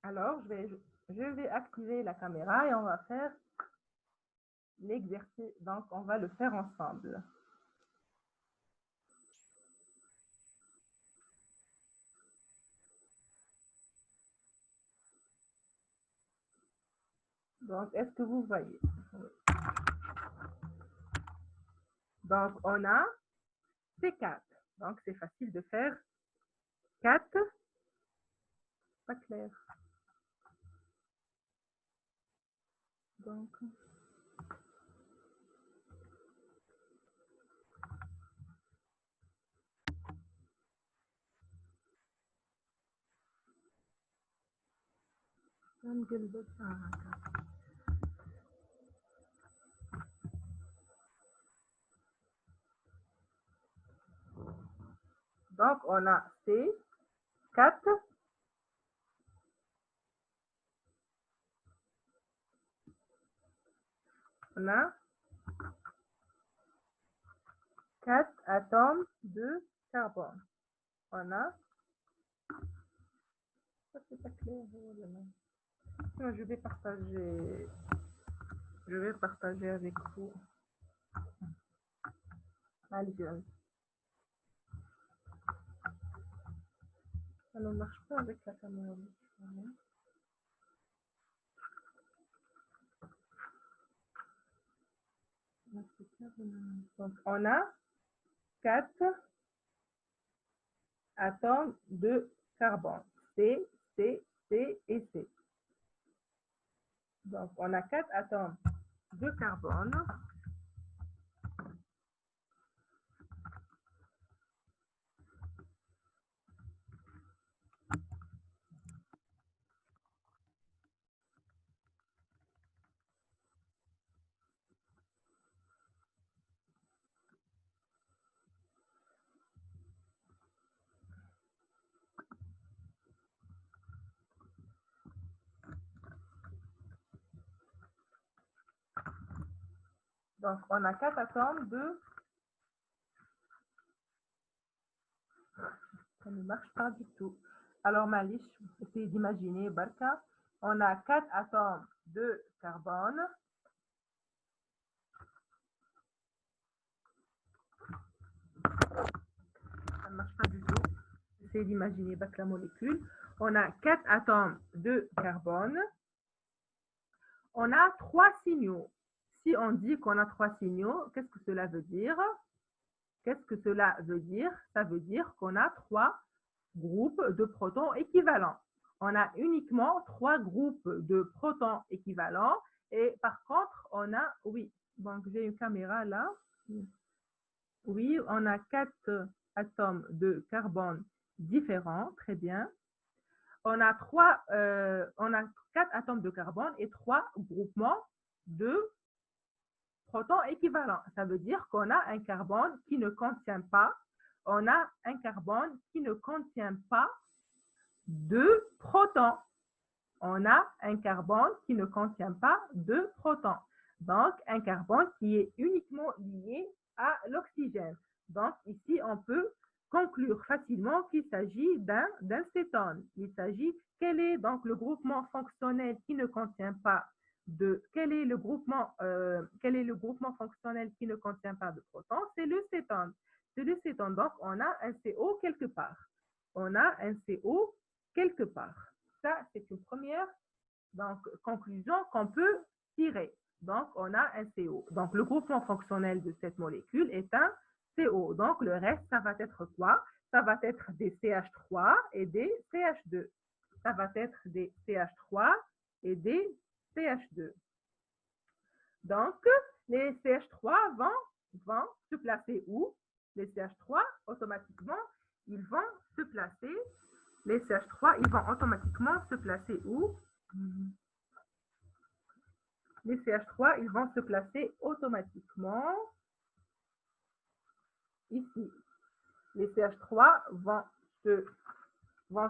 Alors, je vais activer la caméra et on va faire l'exercice. Donc, on va le faire ensemble. Donc, est-ce que vous voyez? Donc, on a C4. Donc, c'est facile de faire 4. Pas clair. Donc, on a C4. On a 4 atomes de carbone. On a... Ça, c'est pas clair. Non, je vais partager avec vous. Allez, ça ne marche pas avec la caméra. Donc, on a 4 atomes de carbone. C, C, C et C. Donc, on a 4 atomes de carbone. Donc, on a 4 atomes de... Ça ne marche pas du tout. Alors, Malish, essayez d'imaginer, Barka. On a 4 atomes de carbone. Ça ne marche pas du tout. Essayez d'imaginer la molécule. On a 4 atomes de carbone. On a 3 signaux. Si on dit qu'on a 3 signaux, qu'est-ce que cela veut dire? Qu'est-ce que cela veut dire? Ça veut dire qu'on a 3 groupes de protons équivalents. On a uniquement 3 groupes de protons équivalents. Et par contre, on a... Oui, donc j'ai une caméra là. Oui, on a 4 atomes de carbone différents. Très bien. On a 4 atomes de carbone et 3 groupements de protons équivalents. Ça veut dire qu'on a un carbone qui ne contient pas, de protons. On a un carbone qui ne contient pas de protons. Donc, un carbone qui est uniquement lié à l'oxygène. Donc, ici, on peut conclure facilement qu'il s'agit d'un cétone. Il s'agit, quel est donc le groupement fonctionnel qui ne contient pas de... Quel est le groupement fonctionnel qui ne contient pas de protons? C'est le cétone. C'est le cétone. Donc, on a un CO quelque part. Ça, c'est une première conclusion qu'on peut tirer. Donc, on a un CO. Donc, le groupement fonctionnel de cette molécule est un CO. Donc, le reste, ça va être quoi? Ça va être des CH3 et des CH2. Ça va être des CH3 et des CH2. Donc, les CH3 vont se placer où? Les CH3, automatiquement, ils vont se placer les CH3, ils vont automatiquement se placer où? Les CH3, ils vont se placer automatiquement ici. Les CH3 vont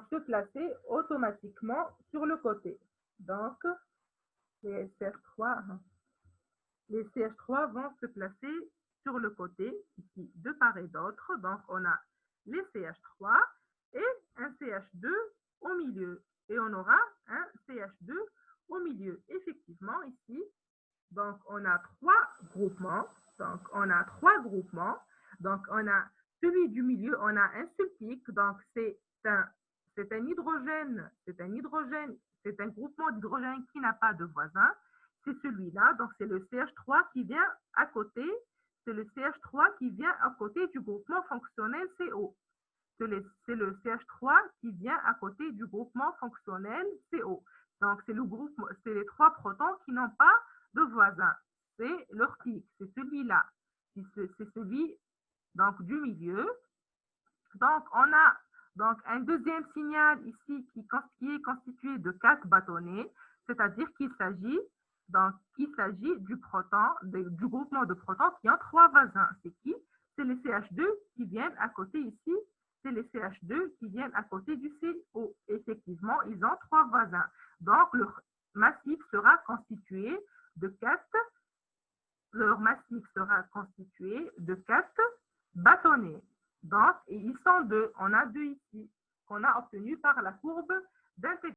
se placer automatiquement sur le côté. Donc, les CH3 vont se placer sur le côté, ici, de part et d'autre. Donc, on a les CH3 et un CH2 au milieu. Et on aura un CH2 au milieu. Effectivement, ici, donc on a trois groupements. Donc, on a celui du milieu, on a un sulfite. Donc, c'est un hydrogène, c'est un groupement d'hydrogène qui n'a pas de voisin. C'est celui-là, donc c'est le CH3 qui vient à côté, c'est le CH3 qui vient à côté du groupement fonctionnel CO. C'est le CH3 qui vient à côté du groupement fonctionnel CO. Donc, c'est les trois protons qui n'ont pas de voisin. C'est leur pic, c'est celui-là. C'est celui donc, du milieu. Donc, on a donc un deuxième signal ici qui est constitué de 4 bâtonnets, c'est-à-dire qu'il s'agit du groupement de protons qui ont 3 voisins. C'est qui? C'est les CH2 qui viennent à côté ici. C'est les CH2 qui viennent à côté du CO. Effectivement, ils ont 3 voisins. Donc, leur massif sera constitué de 4 bâtonnets. Donc, ils sont deux. On a deux ici qu'on a obtenu par la courbe d'intégration.